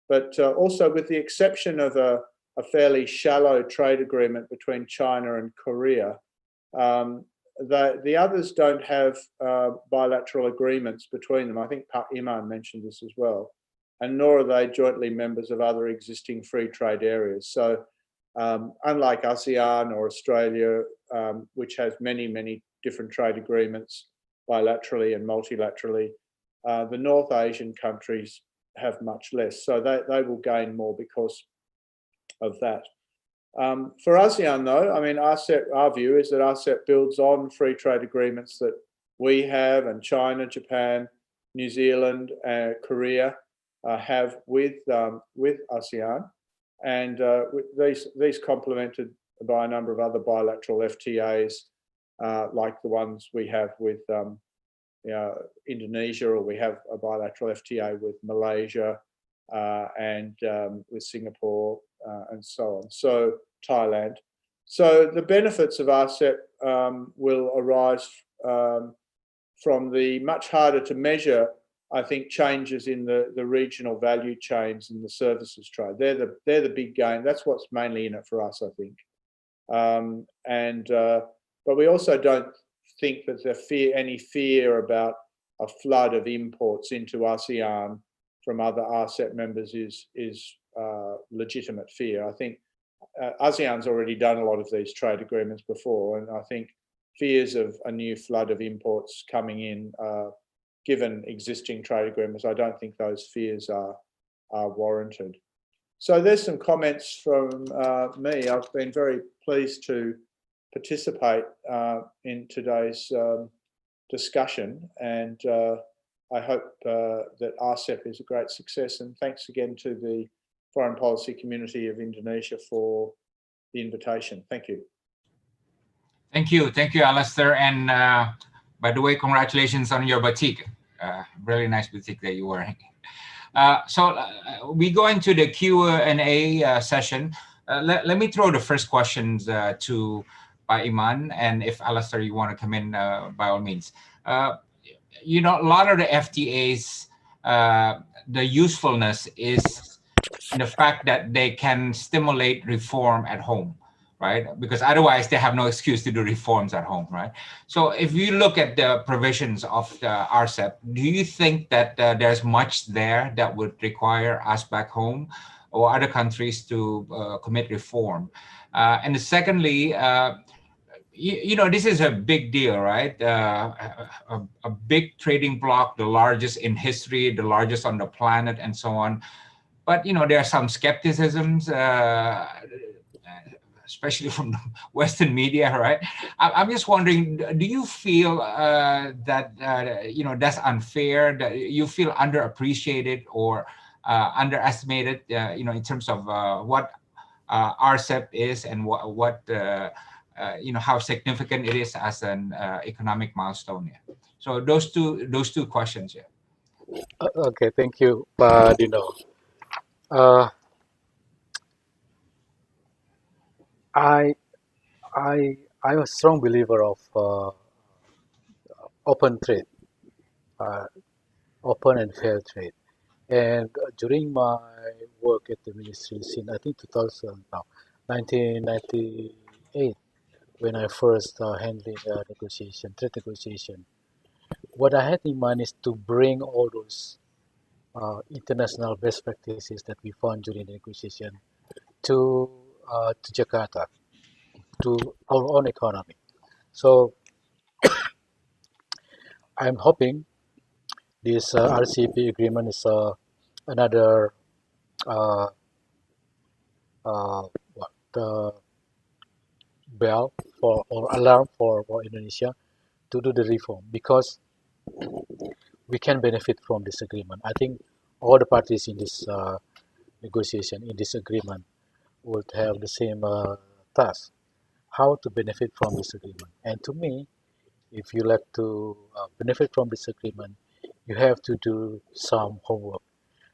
But also, with the exception of a fairly shallow trade agreement between China and Korea, the others don't have bilateral agreements between them. I think Iman mentioned this as well. And nor are they jointly members of other existing free trade areas. So unlike ASEAN or Australia, which has many, many different trade agreements bilaterally and multilaterally, the North Asian countries have much less. So they will gain more because of that. For ASEAN, though, I mean, our view is that RCEP builds on free trade agreements that we have, and China, Japan, New Zealand, Korea have with ASEAN, and these complemented by a number of other bilateral FTAs, like the ones we have with Indonesia, or we have a bilateral FTA with Malaysia and with Singapore and so on. So Thailand. So the benefits of RCEP will arise from the much harder to measure, I think, changes in the regional value chains and the services trade. They're the big gain. That's what's mainly in it for us, I think. But we also don't think that any fear about a flood of imports into ASEAN from other RCEP members is legitimate fear. I think ASEAN's already done a lot of these trade agreements before, and I think fears of a new flood of imports coming in, given existing trade agreements, I don't think those fears are warranted. So there's some comments from me. I've been very pleased to participate in today's discussion, and I hope that RCEP is a great success. And thanks again to the foreign policy community of Indonesia for the invitation. Thank you. Thank you, Alistair. And by the way, congratulations on your batik. Really nice batik that you're wearing. So we go into the Q&A session. Let me throw the first questions to Iman, and if Alistair, you want to come in, by all means. A lot of the FTAs, the usefulness is in the fact that they can stimulate reform at home, right? Because otherwise they have no excuse to do reforms at home, right? So if you look at the provisions of the RCEP, do you think that there's much there that would require us back home or other countries to commit reform? And secondly, this is a big deal, right? A big trading bloc, the largest in history, the largest on the planet, and so on. But, there are some skepticisms, especially from the Western media, right? I'm just wondering, do you feel that, that's unfair, that you feel underappreciated or underestimated, in terms of what RCEP is and what how significant it is as an economic milestone? Yeah. So those two questions. Yeah. Okay, thank you, but I'm a strong believer of open trade, open and fair trade. And during my work at the ministry since I think 1998, when I first handling trade negotiation, what I had in mind is to bring all those international best practices that we found during the negotiation to Jakarta, to our own economy. So I'm hoping this RCEP agreement is another bell for or alarm for Indonesia to do the reform, because we can benefit from this agreement. I think all the parties in this negotiation, in this agreement, would have the same task, how to benefit from this agreement. And to me, if you like to benefit from this agreement, you have to do some homework.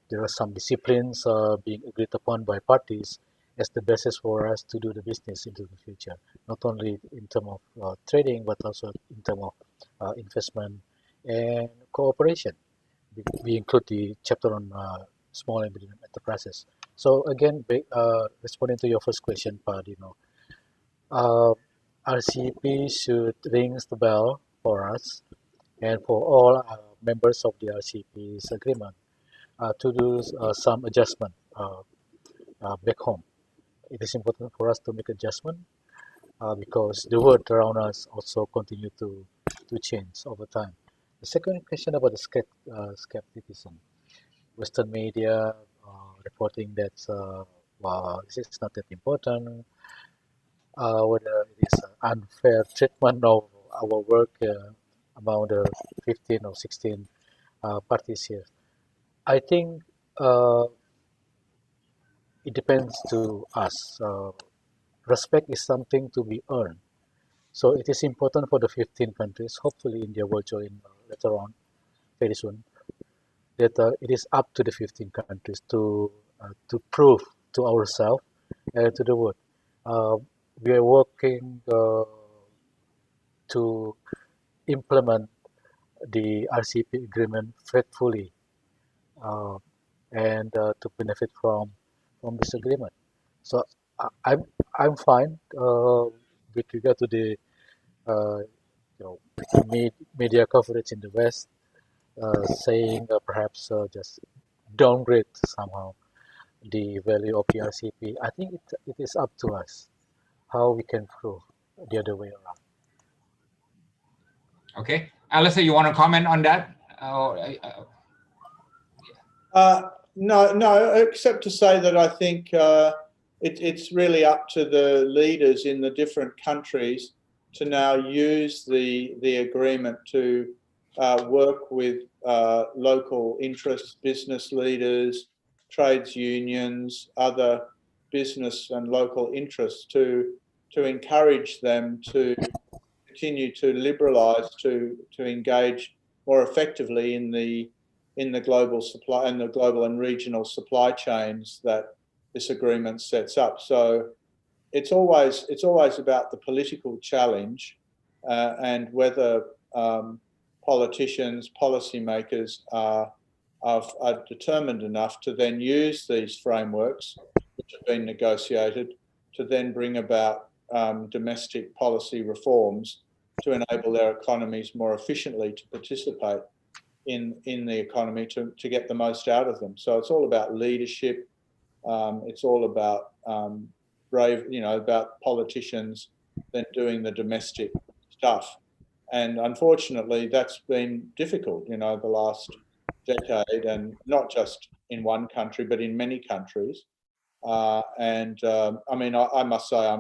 There are some disciplines being agreed upon by parties as the basis for us to do the business into the future, not only in terms of trading, but also in terms of investment and cooperation. We include the chapter on small and medium enterprises. So again, responding to your first question, Padino, RCEP should ring the bell for us and for all members of the RCEP's agreement to do some adjustment back home. It is important for us to make adjustment because the world around us also continue to change over time. The second question about the skepticism. Western media reporting that this is not that important, whether it is unfair treatment of our work among the 15 or 16 parties here. I think it depends to us. Respect is something to be earned. So it is important for the 15 countries, hopefully India will join later on, very soon, that it is up to the 15 countries to prove to ourselves and to the world. We are working to implement the RCEP agreement faithfully and to benefit from this agreement. So I'm fine with regard to the media coverage in the West saying perhaps just downgrade somehow the value of the RCEP. I think it is up to us how we can prove the other way around. Okay, Alistair, you want to comment on that? No, except to say that I think it's really up to the leaders in the different countries to now use the agreement to work with local interests, business leaders, trades unions, other business and local interests to encourage them to continue to liberalise, to engage more effectively in the global supply and the global and regional supply chains that this agreement sets up. So it's always about the political challenge and whether politicians, policymakers are determined enough to then use these frameworks which have been negotiated to then bring about domestic policy reforms to enable their economies more efficiently to participate in the economy to get the most out of them. So it's all about leadership. It's all about about politicians then doing the domestic stuff. And unfortunately, that's been difficult, the last decade, and not just in one country, but in many countries. I mean, I must say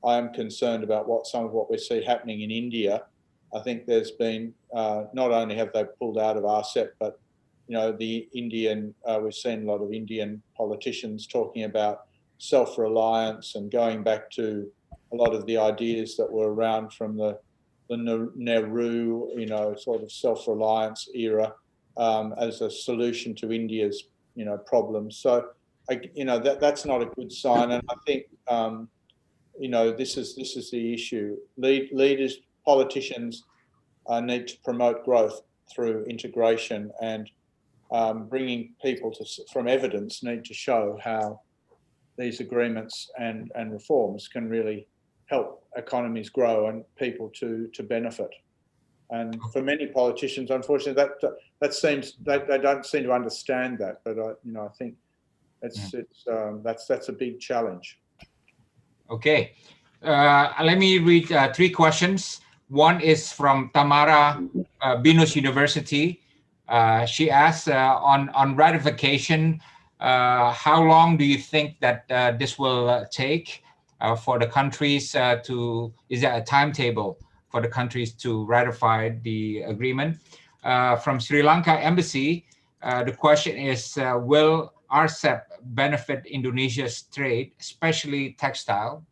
I am concerned about some of what we see happening in India. I think there's been, not only have they pulled out of RCEP, but the Indian, we've seen a lot of Indian politicians talking about self-reliance and going back to a lot of the ideas that were around from the Nehru, sort of self-reliance era as a solution to India's, problems. So, that's not a good sign. And I think, this is the issue. Leaders, politicians need to promote growth through integration, and bringing people from evidence need to show how these agreements and reforms can really help economies grow and people to benefit. And for many politicians, unfortunately, that seems they don't seem to understand that. But I think that's a big challenge. Okay, let me read 3 questions. One is from Tamara, Binus University. She asks on ratification, how long do you think that this will take? for the countries is there a timetable for the countries to ratify the agreement? From Sri Lanka Embassy, the question is, will RCEP benefit Indonesia's trade, especially textile?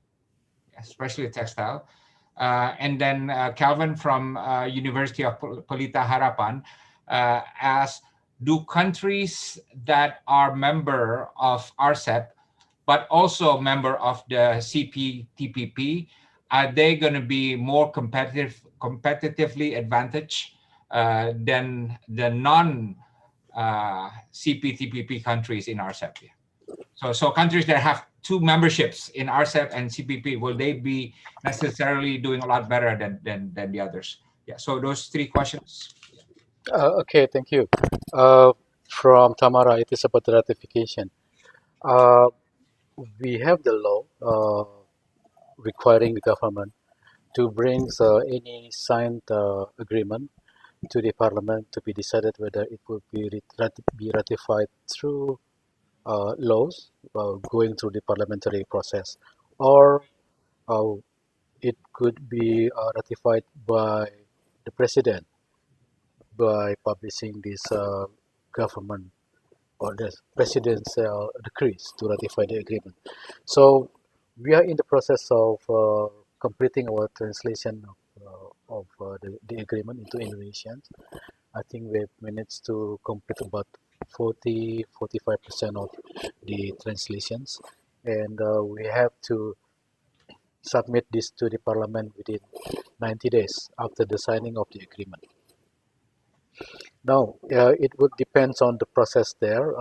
And then Calvin from University of Pelita Harapan asks, do countries that are member of RCEP but also member of the CPTPP, are they going to be more competitively advantaged than the non-CPTPP countries in RCEP? So countries that have two memberships in RCEP and CPP, will they be necessarily doing a lot better than the others? Yeah. So those three questions. Okay, thank you. From Tamara, it is about the ratification. We have the law requiring the government to bring any signed agreement to the parliament to be decided whether it will be ratified through laws going through the parliamentary process, or it could be ratified by the president by publishing this government or the presidential decrees to ratify the agreement. So we are in the process of completing our translation of the agreement into Indonesian. I think we've managed to complete about 40-45% of the translations, and we have to submit this to the parliament within 90 days after the signing of the agreement. Now, it would depend on the process there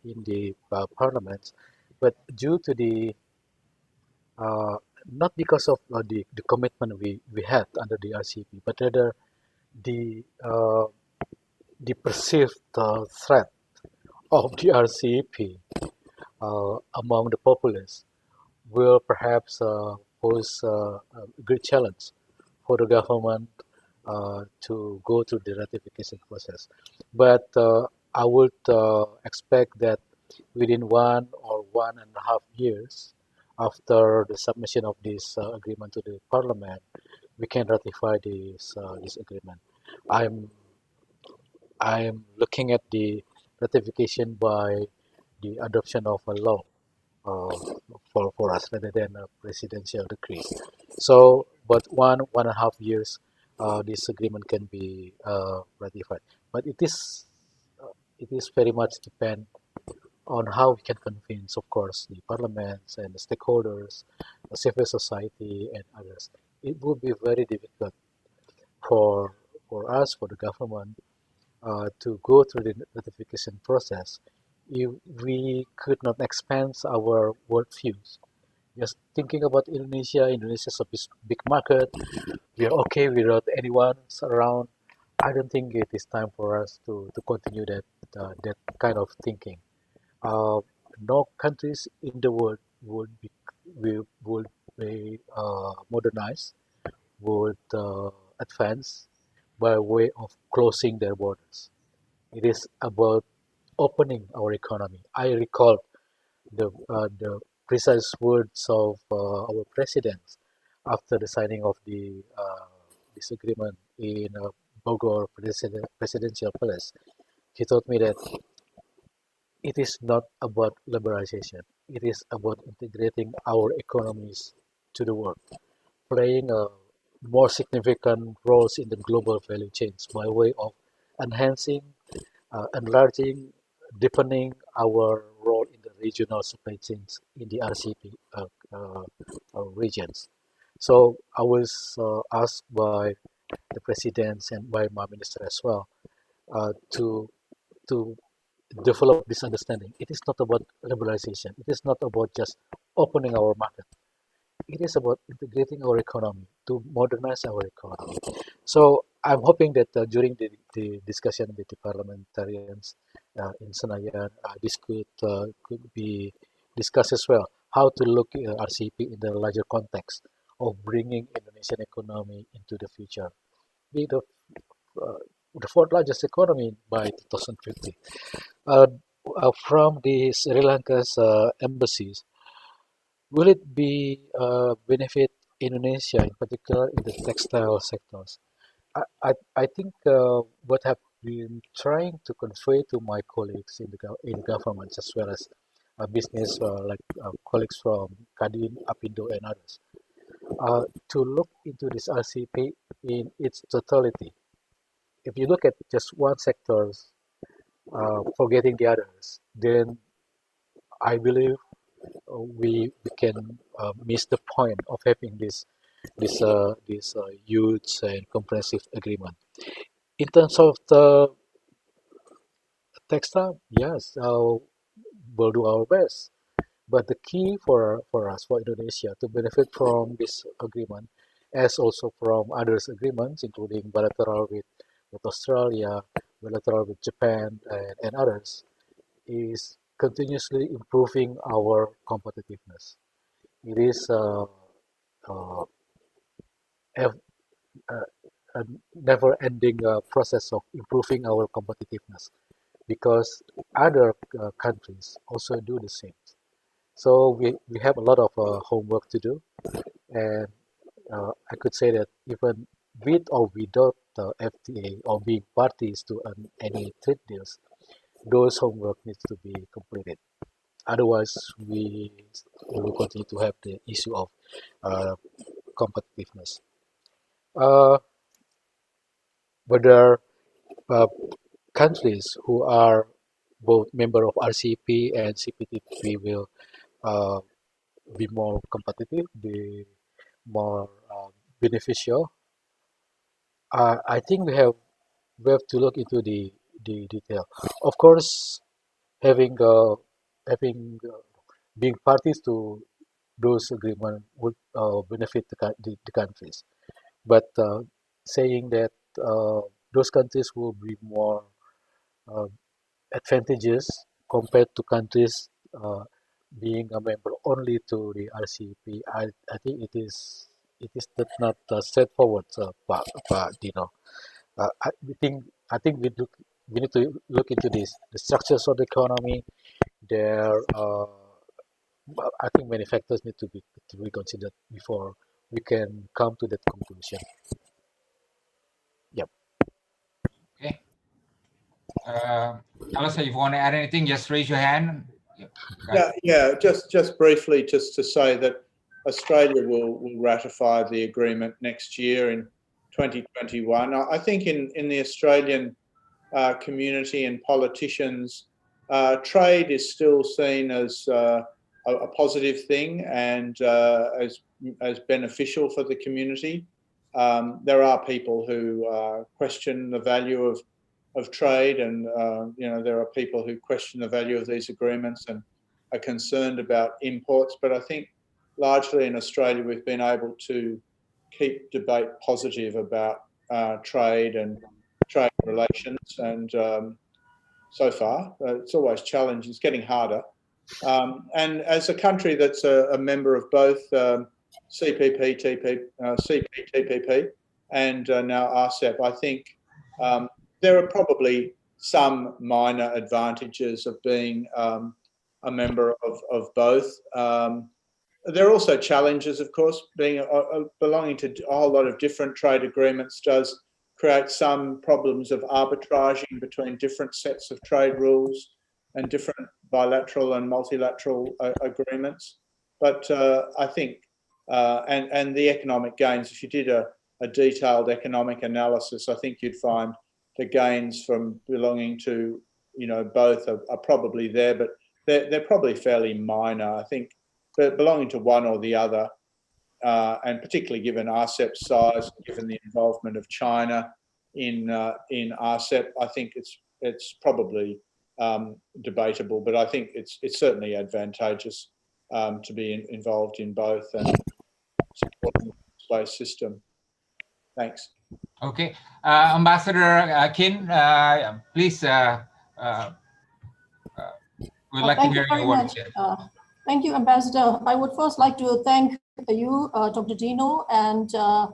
in the parliaments, but due to the not because of the commitment we had under the RCEP, but rather the perceived threat of the RCEP among the populace will perhaps pose a great challenge for the government to go through the ratification process. But I would expect that within 1.5 years after the submission of this agreement to the parliament, we can ratify this agreement. I'm looking at the ratification by the adoption of a law for us rather than a presidential decree. So, but 1.5 years, this agreement can be ratified. But it is very much depend on how we can convince, of course, the parliaments and the stakeholders, the civil society, and others. It would be very difficult for us, for the government, to go through the ratification process if we could not expand our worldviews. Just thinking about Indonesia is a big market. We are okay without anyone around. I don't think it is time for us to continue that kind of thinking. No countries in the world would be modernized, would advance by way of closing their borders. It is about opening our economy. I recall the precise words of our president after the signing of the this agreement in Bogor Presidential Palace. He told me that it is not about liberalization. It is about integrating our economies to the world, playing a more significant roles in the global value chains by way of enhancing, enlarging, deepening our role in the regional supply chains in the RCEP regions. So I was asked by the presidents and by my minister as well to develop this understanding. It is not about liberalization. It is not about just opening our market. It is about integrating our economy to modernize our economy. So I'm hoping that during the discussion with the parliamentarians in Senayan, this could be discussed as well. How to look at RCEP in the larger context of bringing Indonesian economy into the future. Be the fourth largest economy by 2050. From the Sri Lanka's embassies, will it be benefit Indonesia in particular in the textile sectors? I think what I've been trying to convey to my colleagues in government as well as business like colleagues from Kadin, Apindo and others to look into this RCEP in its totality. If you look at just one sector, forgetting the others, then I believe we can miss the point of having this huge and comprehensive agreement. In terms of the textile, yes, we'll do our best. But the key for us, for Indonesia, to benefit from this agreement, as also from others agreements, including bilateral with Australia, bilateral with Japan, and others, is continuously improving our competitiveness. It is uh, a never-ending process of improving our competitiveness because other countries also do the same. So we have a lot of homework to do, and I could say that even with or without the FTA or being parties to any trade deals, those homework needs to be completed. Otherwise, we will continue to have the issue of uh, competitiveness. Whether countries who are both member of RCEP and CPTPP will uh, be more competitive, be more beneficial. I think we have to look into the detail. Of course, having being parties to those agreements would benefit the countries. But saying that those countries will be more uh, advantageous compared to countries being a member only to the RCEP, I think it is not straightforward, Pak Dino. I think we need to look into this, the structures of the economy. There, I think many factors need to be considered before we can come to that conclusion. Yep. Okay. Alistair, if you want to add anything, just raise your hand. Yep. Yeah. Just briefly, just to say that Australia will ratify the agreement next year in 2021. I think in the Australian community and politicians, trade is still seen as a positive thing and as beneficial for the community. There are people who question the value of trade, and there are people who question the value of these agreements and are concerned about imports. But I think largely in Australia we've been able to keep debate positive about trade and trade relations, and so far it's always challenging. It's getting harder. And as a country that's a member of both CPTPP and now RCEP, I think there are probably some minor advantages of being a member of both. There are also challenges, of course. Belonging to a whole lot of different trade agreements does create some problems of arbitraging between different sets of trade rules and different bilateral and multilateral agreements. But I think, and the economic gains, if you did a detailed economic analysis, I think you'd find the gains from belonging to, both are probably there, but they're probably fairly minor. I think that belonging to one or the other, and particularly given RCEP's size, given the involvement of China in RCEP, I think it's probably debatable, but I think it's certainly advantageous to be involved in both and supporting the space system. Thanks. Okay, Ambassador Kin, please. We'd like to hear your words here. Thank you, Ambassador. I would first like to thank you, Dr. Dino, and the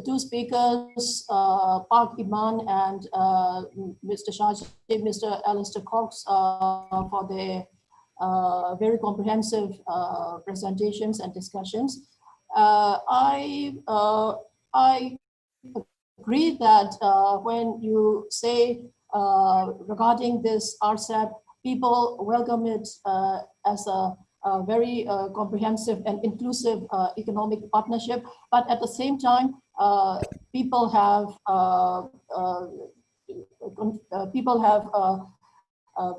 two speakers, Park Iman and Mr. Shajib, Mr. Alistair Cox, for their very comprehensive presentations and discussions. I agree that when you say regarding this RCEP, people welcome it as a very comprehensive and inclusive economic partnership. But at the same time, people have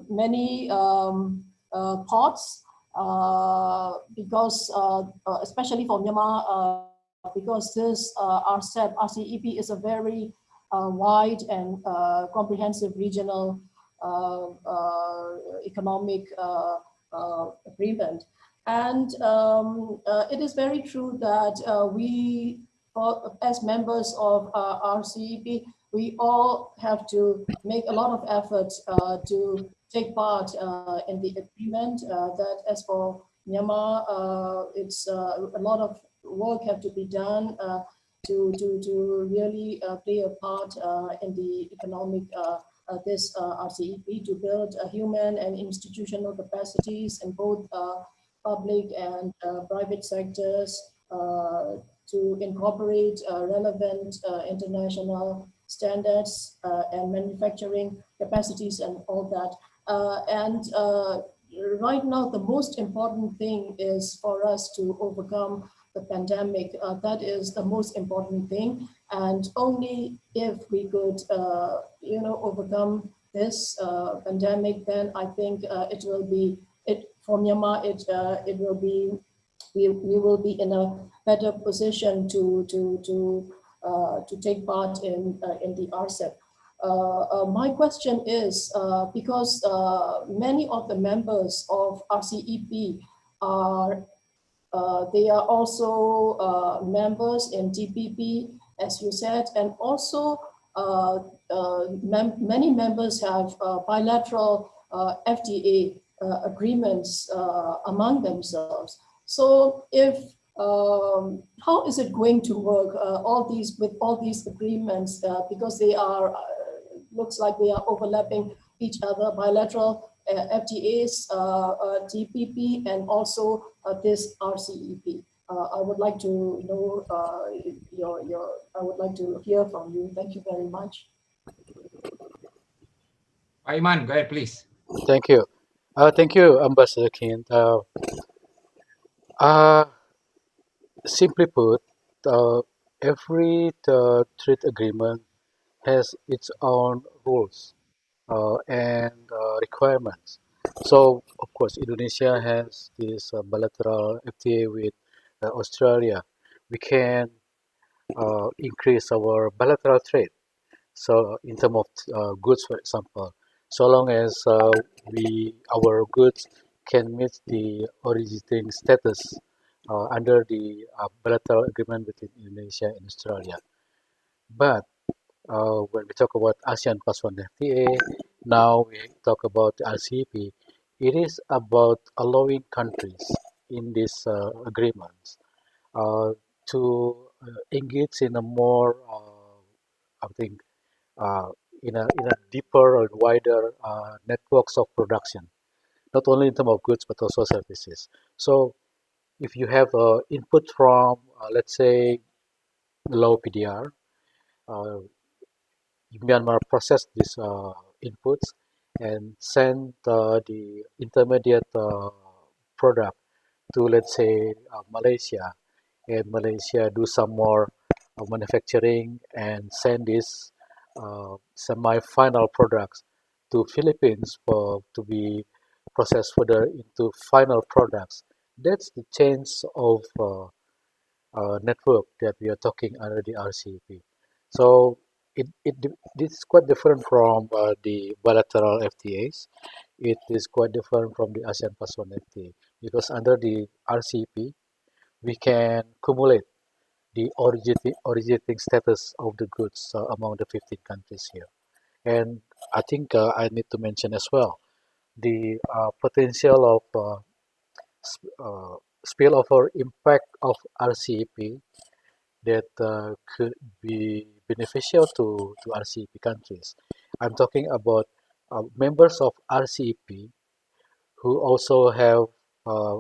many thoughts because especially for Myanmar, because this RCEP is a very wide and comprehensive regional economic agreement. And it is very true that we, as members of RCEP, we all have to make a lot of efforts to take part in the agreement. That as for Myanmar, it's a lot of work have to be done to really play a part in the economic this RCEP, to build human and institutional capacities in both public and private sectors, to incorporate relevant international standards and manufacturing capacities and all that. Right now, the most important thing is for us to overcome the pandemic. That is the most important thing. And only if we could, overcome this pandemic, then I think it will be, for Myanmar, it will be, we will be in a better position to take part in the RCEP. My question is, because many of the members of RCEP are, they are also members in TPP, as you said, and also many members have bilateral FTA agreements among themselves. So if how is it going to work? With all these agreements, because they are looks like they are overlapping each other, bilateral FTAs, TPP, and also this RCEP. I would like to know I would like to hear from you. Thank you very much. Iman, go ahead, please. Thank you. Thank you, Ambassador Kin. Simply put, every trade agreement has its own rules and requirements. So, of course, Indonesia has this bilateral FTA with Australia. We can increase our bilateral trade. So, in terms of goods, for example, so long as our goods can meet the originating status under the bilateral agreement between Indonesia and Australia. But when we talk about ASEAN plus one FTA, now we talk about the RCEP, it is about allowing countries in these agreements to engage in a more, I think, in a deeper and wider networks of production, not only in terms of goods but also services. So if you have input from, let's say, low PDR, Myanmar process these inputs and send the intermediate product to, let's say, Malaysia, and Malaysia do some more manufacturing and send these semi-final products to Philippines to be processed further into final products. That's the change of network that we are talking under the RCEP. So this is quite different from the bilateral FTAs. It is quite different from the ASEAN plus one FTA, because under the RCEP we can cumulate the originating status of the goods among the 15 countries here. And I think I need to mention as well the potential of spillover impact of RCEP that could be beneficial to RCEP countries. I'm talking about members of RCEP who also have uh,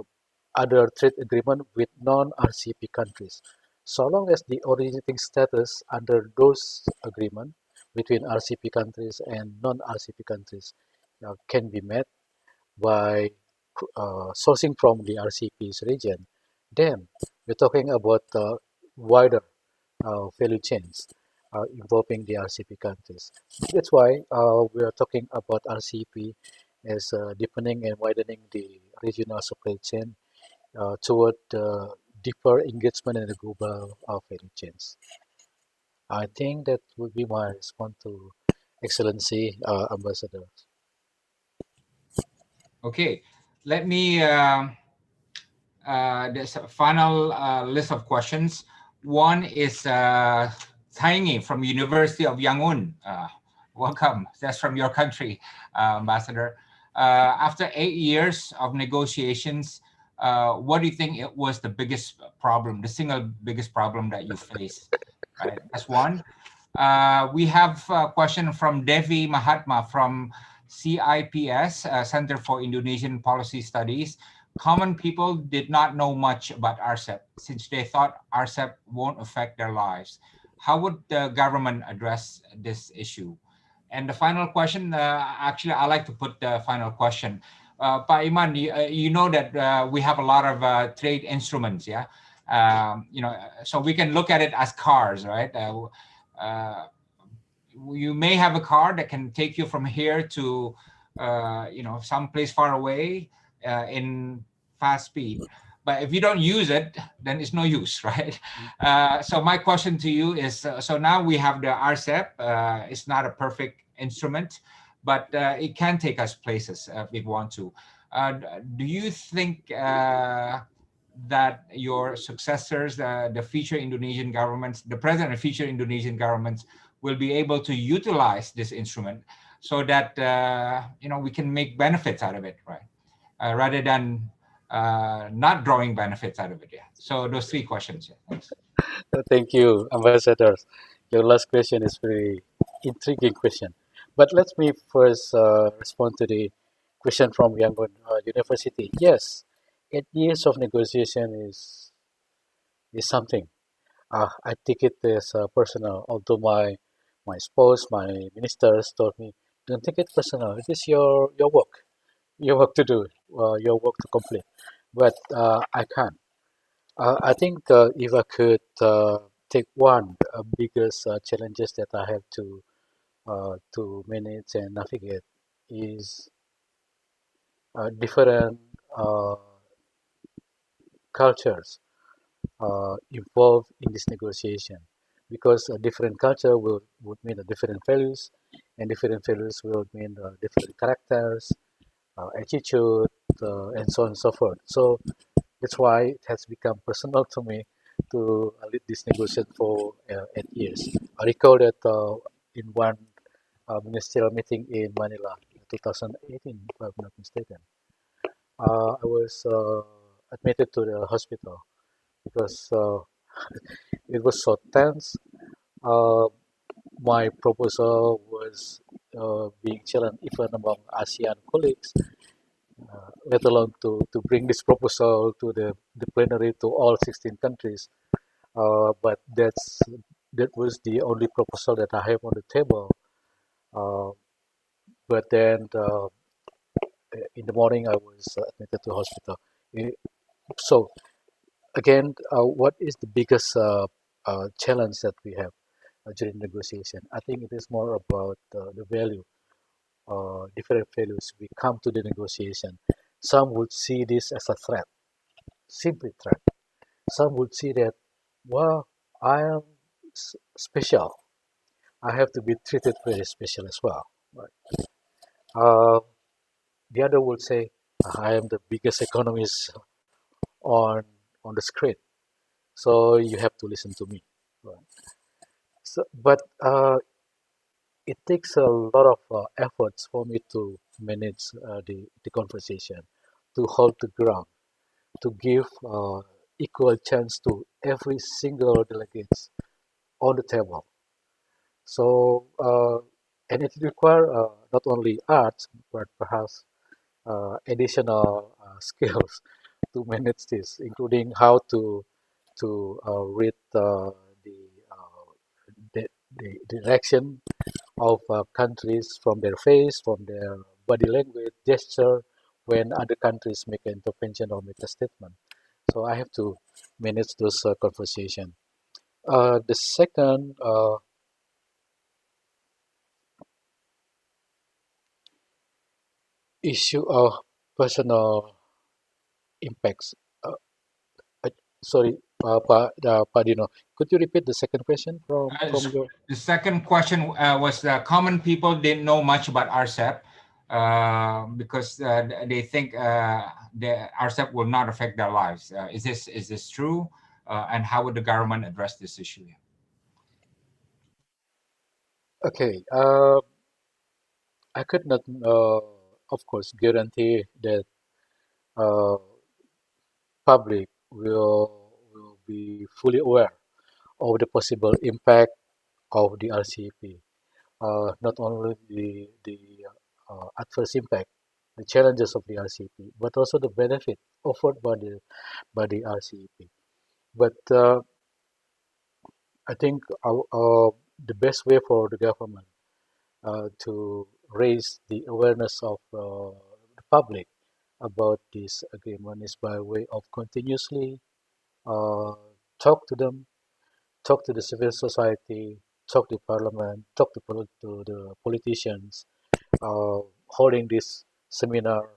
other trade agreement with non-RCEP countries. So long as the originating status under those agreements between RCEP countries and non-RCEP countries can be met by sourcing from the RCEP's region, then we're talking about wider value chains involving the RCEP countries. That's why we are talking about RCEP as deepening and widening the regional supply chain toward deeper engagement in the global value chains. I think that would be my response to Excellency Ambassador. Okay, let me, there's a final list of questions. One is Taingi from University of Yangon. Welcome, that's from your country, Ambassador. After 8 years of negotiations, what do you think it was the biggest problem, the single biggest problem that you faced? Right, that's one. We have a question from Devi Mahatma from CIPS, Center for Indonesian Policy Studies. Common people did not know much about RCEP since they thought RCEP won't affect their lives. How would the government address this issue? And the final question, actually, I like to put the final question. Pak Iman, you know that we have a lot of trade instruments, yeah? So we can look at it as cars, right? You may have a car that can take you from here to, someplace far away in fast speed. But if you don't use it, then it's no use, right? So my question to you is, so now we have the RCEP. It's not a perfect instrument, but it can take us places if we want to. Do you think that your successors, the future Indonesian governments, the present and future Indonesian governments will be able to utilize this instrument so that, we can make benefits out of it, right? Rather than not drawing benefits out of it. Yeah. So those three questions. Yeah. Thanks. Thank you, Ambassador. Your last question is very intriguing question. But let me first respond to the question from Yangon University. Yes, 8 years of negotiation is something. I take it as personal. Although my spouse, my ministers told me, don't take it personal. It is your work to do, your work to complete. But I can't. I think if I could take one biggest challenges that I have to manage and navigate is different uh, cultures involved in this negotiation, because a different culture would mean different values, and different values will mean different characters, attitude, and so on and so forth. So that's why it has become personal to me to lead this negotiation for 8 years. I recall that in one ministerial meeting in Manila in 2018, if I'm not mistaken, I was admitted to the hospital because it was so tense. Uh, my proposal was being challenged even among ASEAN colleagues, let alone to bring this proposal to the plenary to all 16 countries. But that was the only proposal that I have on the table. Uh, but then in the morning, I was admitted to hospital. So again, what is the biggest challenge that we have during negotiation? I think it is more about the value, different values we come to the negotiation. Some would see this as a threat, simply threat. Some would see that, well, I am special. I have to be treated very special as well. Right? Uh, the other would say, I am the biggest economist on on the screen, so you have to listen to me. Right? So, but it takes a lot of efforts for me to manage the conversation, to hold the ground, to give equal chance to every single delegates on the table. So, and it requires not only arts, but perhaps additional skills to manage this, including how to read the, the direction of countries from their face, from their body language, gesture, when other countries make an intervention or make a statement. So I have to manage those conversation. The second issue of personal impacts. Uh, uh, sorry, Pak Dino, could you repeat the second question from your? The second question was common people didn't know much about RCEP because they think the RCEP will not affect their lives. Is this true? And how would the government address this issue? Okay, I could not, of course, guarantee that uh, public will be fully aware of the possible impact of the RCEP. Not only the adverse impact, the challenges of the RCEP, but also the benefit offered by the RCEP. But I think the best way for the government to raise the awareness of the public about this agreement is by way of continuously uh, talk to them, talk to the civil society, talk to parliament, talk to the politicians, uh, holding this seminar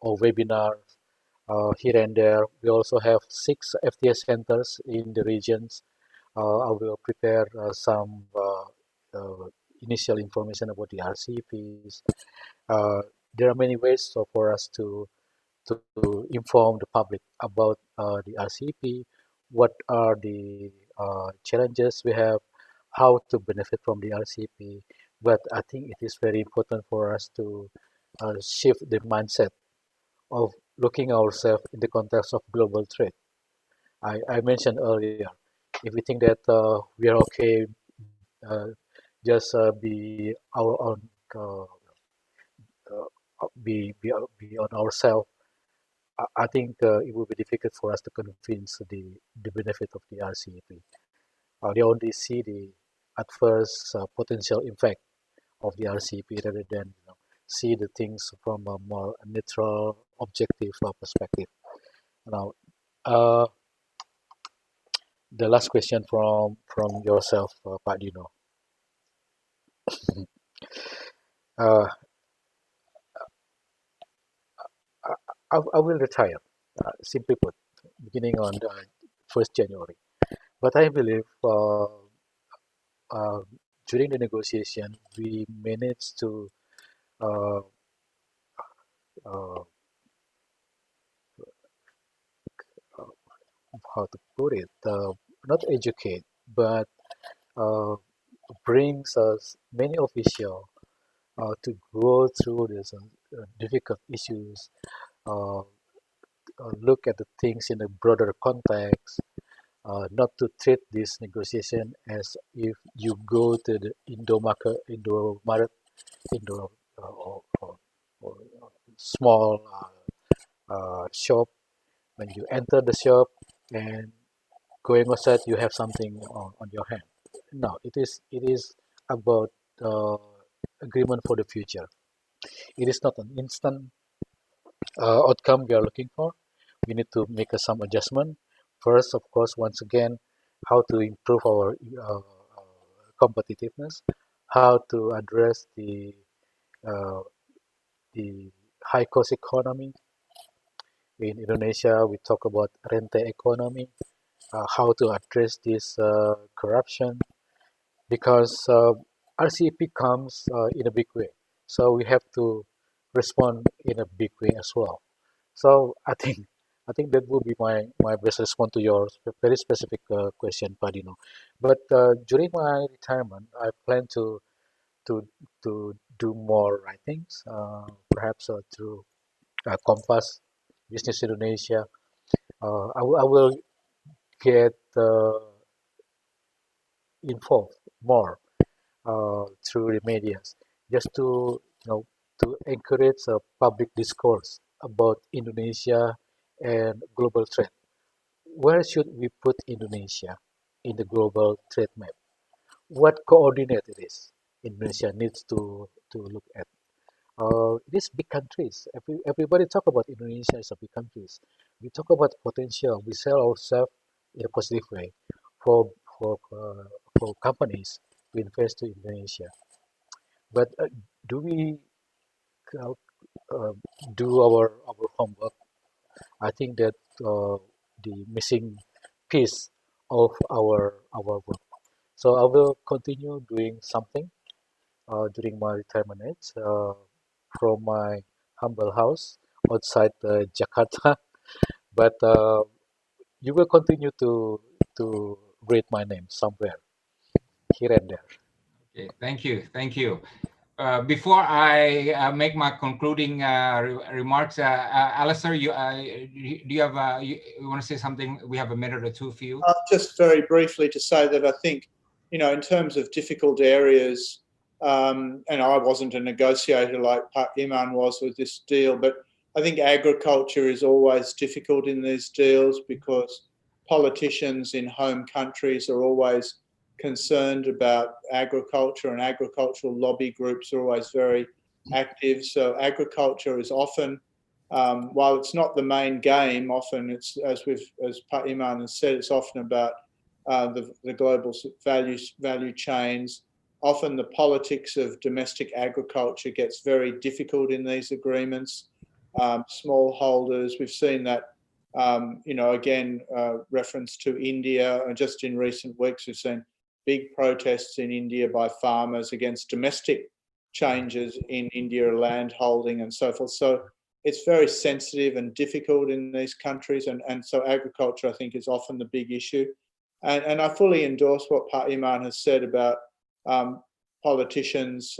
or webinar here and there. We also have 6 FTA centers in the regions. I will prepare some initial information about the RCEPs. There are many ways for us to inform the public about the RCEP, what are the challenges we have, how to benefit from the RCEP. But I think it is very important for us to shift the mindset of looking ourselves in the context of global trade. I mentioned earlier, if we think that we are okay, uh, just be our own, be on ourselves. I think it will be difficult for us to convince the benefit of the RCEP. They only see the adverse potential impact of the RCEP rather than see the things from a more neutral, objective perspective. Now, uh, the last question from yourself, Pak Dino. uh, I will retire, simply put, beginning on the 1st January. But I believe uh, during the negotiation, we managed to uh, uh, how to put it, not educate, but uh, brings us many officials to go through these difficult issues, uh, look at the things in a broader context, not to treat this negotiation as if you go to the Indo or small shop. When you enter the shop and going outside, you have something on your hand. No, it is about uh, agreement for the future. It is not an instant outcome we are looking for. We need to make some adjustment. First, of course, once again, how to improve our competitiveness, how to address uh, the high cost economy. In Indonesia, we talk about rente economy, how to address this corruption, because RCEP comes in a big way. So we have to respond in a big way as well. So I think that would be my best response to your very specific question, Padino. But during my retirement, I plan to to do more writings, perhaps through Kompas, Business Indonesia. I will get involved more through the medias, just to to encourage a public discourse about Indonesia and global trade. Where should we put Indonesia in the global trade map? What coordinate it is Indonesia needs to look at? These big countries, everybody talk about Indonesia as a big countries. We talk about potential. We sell ourselves in a positive way for for uh, for companies to invest to Indonesia. But do we uh, uh, do our homework? I think that the missing piece of our work. So I will continue doing something during my retirement age from my humble house outside Jakarta. But you will continue to read my name somewhere here and there. Okay, thank you. Before I make my concluding remarks, Alistair, do you have you want to say something? We have a minute or two for you. Just very briefly to say that I think, in terms of difficult areas, and I wasn't a negotiator like Pak Iman was with this deal, but I think agriculture is always difficult in these deals because politicians in home countries are always concerned about agriculture, and agricultural lobby groups are always very active. So agriculture is often, while it's not the main game, often it's, as Pak Iman has said, it's often about the global value chains. Often the politics of domestic agriculture gets very difficult in these agreements. Smallholders, we've seen that, again, reference to India, and just in recent weeks we've seen big protests in India by farmers against domestic changes in India, land holding and so forth. So it's very sensitive and difficult in these countries, and so agriculture, I think, is often the big issue. And I fully endorse what Pak Iman has said about politicians,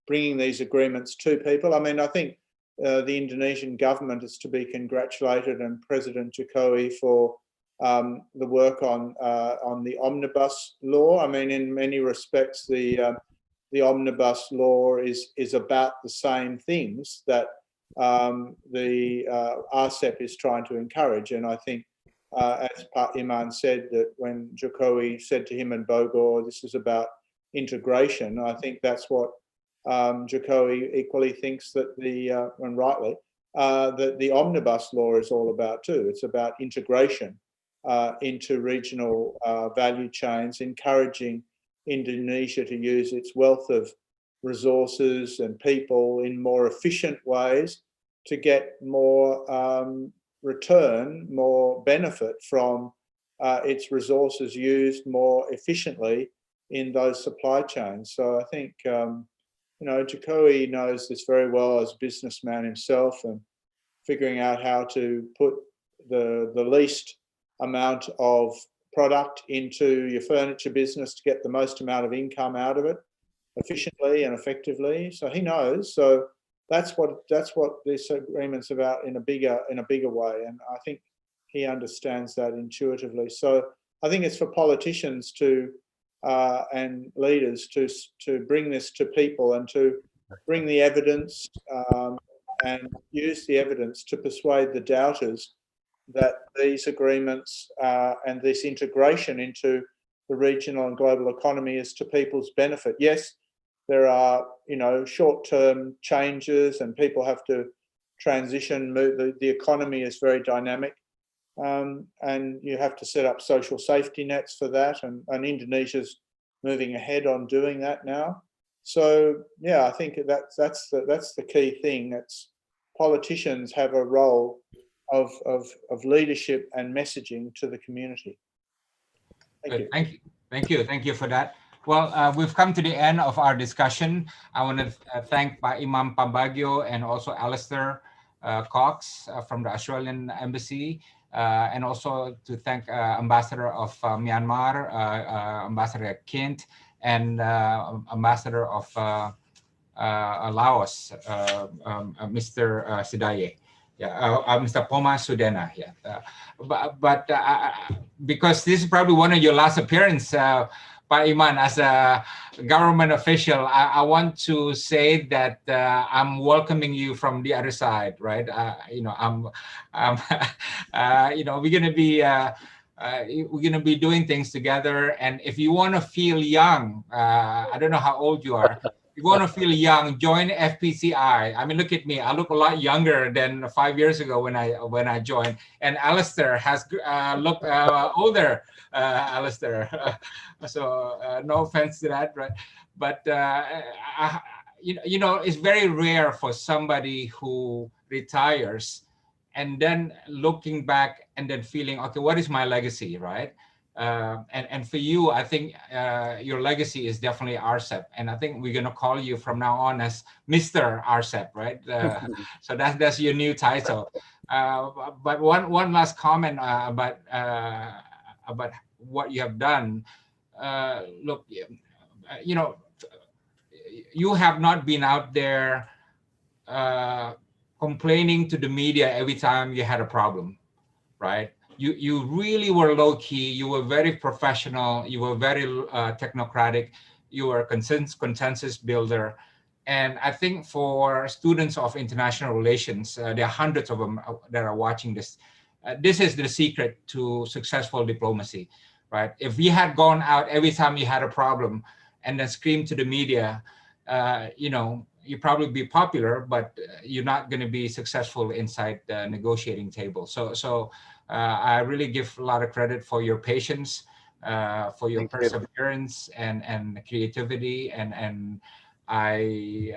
bringing these agreements to people. I mean, I think the Indonesian government is to be congratulated, and President Jokowi for the work on the omnibus law. I mean, in many respects, the omnibus law is about the same things that the RCEP is trying to encourage. And I think, as Pak Iman said, that when Jokowi said to him and Bogor, this is about integration, I think that's what Jokowi equally thinks that and rightly, that the omnibus law is all about too. It's about integration into regional value chains, encouraging Indonesia to use its wealth of resources and people in more efficient ways to get more return, more benefit from its resources used more efficiently in those supply chains. So I think, Jokowi knows this very well as a businessman himself, and figuring out how to put the least amount of product into your furniture business to get the most amount of income out of it efficiently and effectively. So he knows. So that's what this agreement's about in a bigger way. And I think he understands that intuitively. So I think it's for politicians to and leaders to bring this to people and to bring the evidence and use the evidence to persuade the doubters that these agreements and this integration into the regional and global economy is to people's benefit. Yes, there are, short-term changes and people have to transition. The economy is very dynamic, and you have to set up social safety nets for that. And Indonesia's moving ahead on doing that now. So yeah, I think that's the key thing. It's politicians have a role of leadership and messaging to the community. Thank you for that. Well, we've come to the end of our discussion. I want to thank Pak Imam Pambagio and also Alistair Cox from the Australian Embassy, and also to thank Ambassador of Myanmar, Ambassador Kint, and Ambassador of Laos, Mr. Sidaye. Yeah, Mr. Poma Sudena. Yeah, but because this is probably one of your last appearance, Pak Iman, as a government official, I want to say that I'm welcoming you from the other side, right? You know, you know, we're gonna be doing things together, and if you want to feel young, I don't know how old you are. If you want to feel young, join FPCI. I mean, look at me. I look a lot younger than 5 years ago when I joined. And Alistair has looked older. Alistair. So no offense to that, right? But you know, it's very rare for somebody who retires and then looking back and then feeling, okay, what is my legacy, right? And for you, I think your legacy is definitely RCEP, and I think we're gonna call you from now on as Mr. RCEP, right? So that's your new title. But one last comment about what you have done. Look, you know, you have not been out there complaining to the media every time you had a problem, right? You really were low key. You were very professional. You were very technocratic. You were a consensus builder. And I think for students of international relations, there are hundreds of them that are watching this. This is the secret to successful diplomacy, right? If we had gone out every time you had a problem and then screamed to the media, you know, you probably be popular, but you're not going to be successful inside the negotiating table. So I really give a lot of credit for your patience, for your perseverance and creativity, and I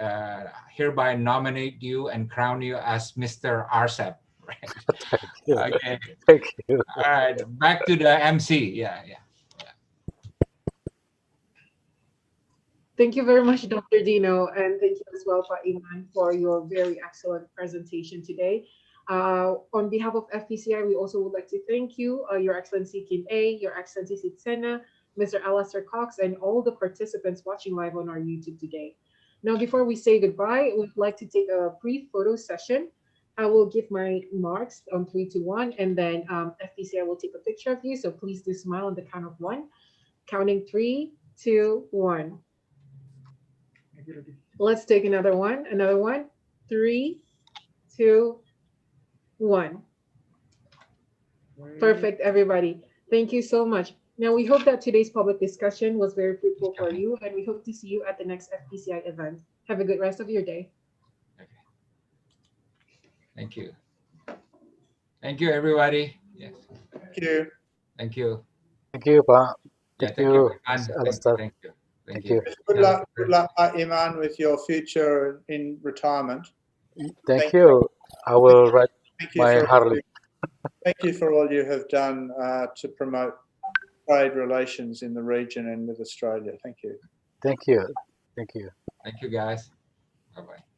hereby nominate you and crown you as Mr. RCEP. Right? Thank you. Okay. Thank you. All right. Back to the MC. Yeah. Thank you very much, Dr. Dino, and thank you as well, Pak Iman, for your very excellent presentation today. On behalf of FPCI, we also would like to thank you, Your Excellency Kim A, Your Excellency Sitsena, Mr. Alastair Cox, and all the participants watching live on our YouTube today. Now, before we say goodbye, we'd like to take a brief photo session. I will give my marks on 3, 2, 1, and then FPCI will take a picture of you. So please do smile on the count of 1. Counting 3, 2, 1. Let's take another one. 3, 2, 1. Perfect, everybody. Thank you so much. Now, we hope that today's public discussion was very fruitful for you, and we hope to see you at the next FPCI event. Have a good rest of your day. Okay. Thank you. Thank you, everybody. Yes. Thank you. Thank you. Thank you, Pak. Yeah, Thank you, Alastair. Thank you. Thank you. Good luck, Iman, with your future in retirement. Thank you. I will ride my Harley. Thank you for all you have done to promote trade relations in the region and with Australia. Thank you. Thank you. Thank you. Thank you, guys. Bye-bye.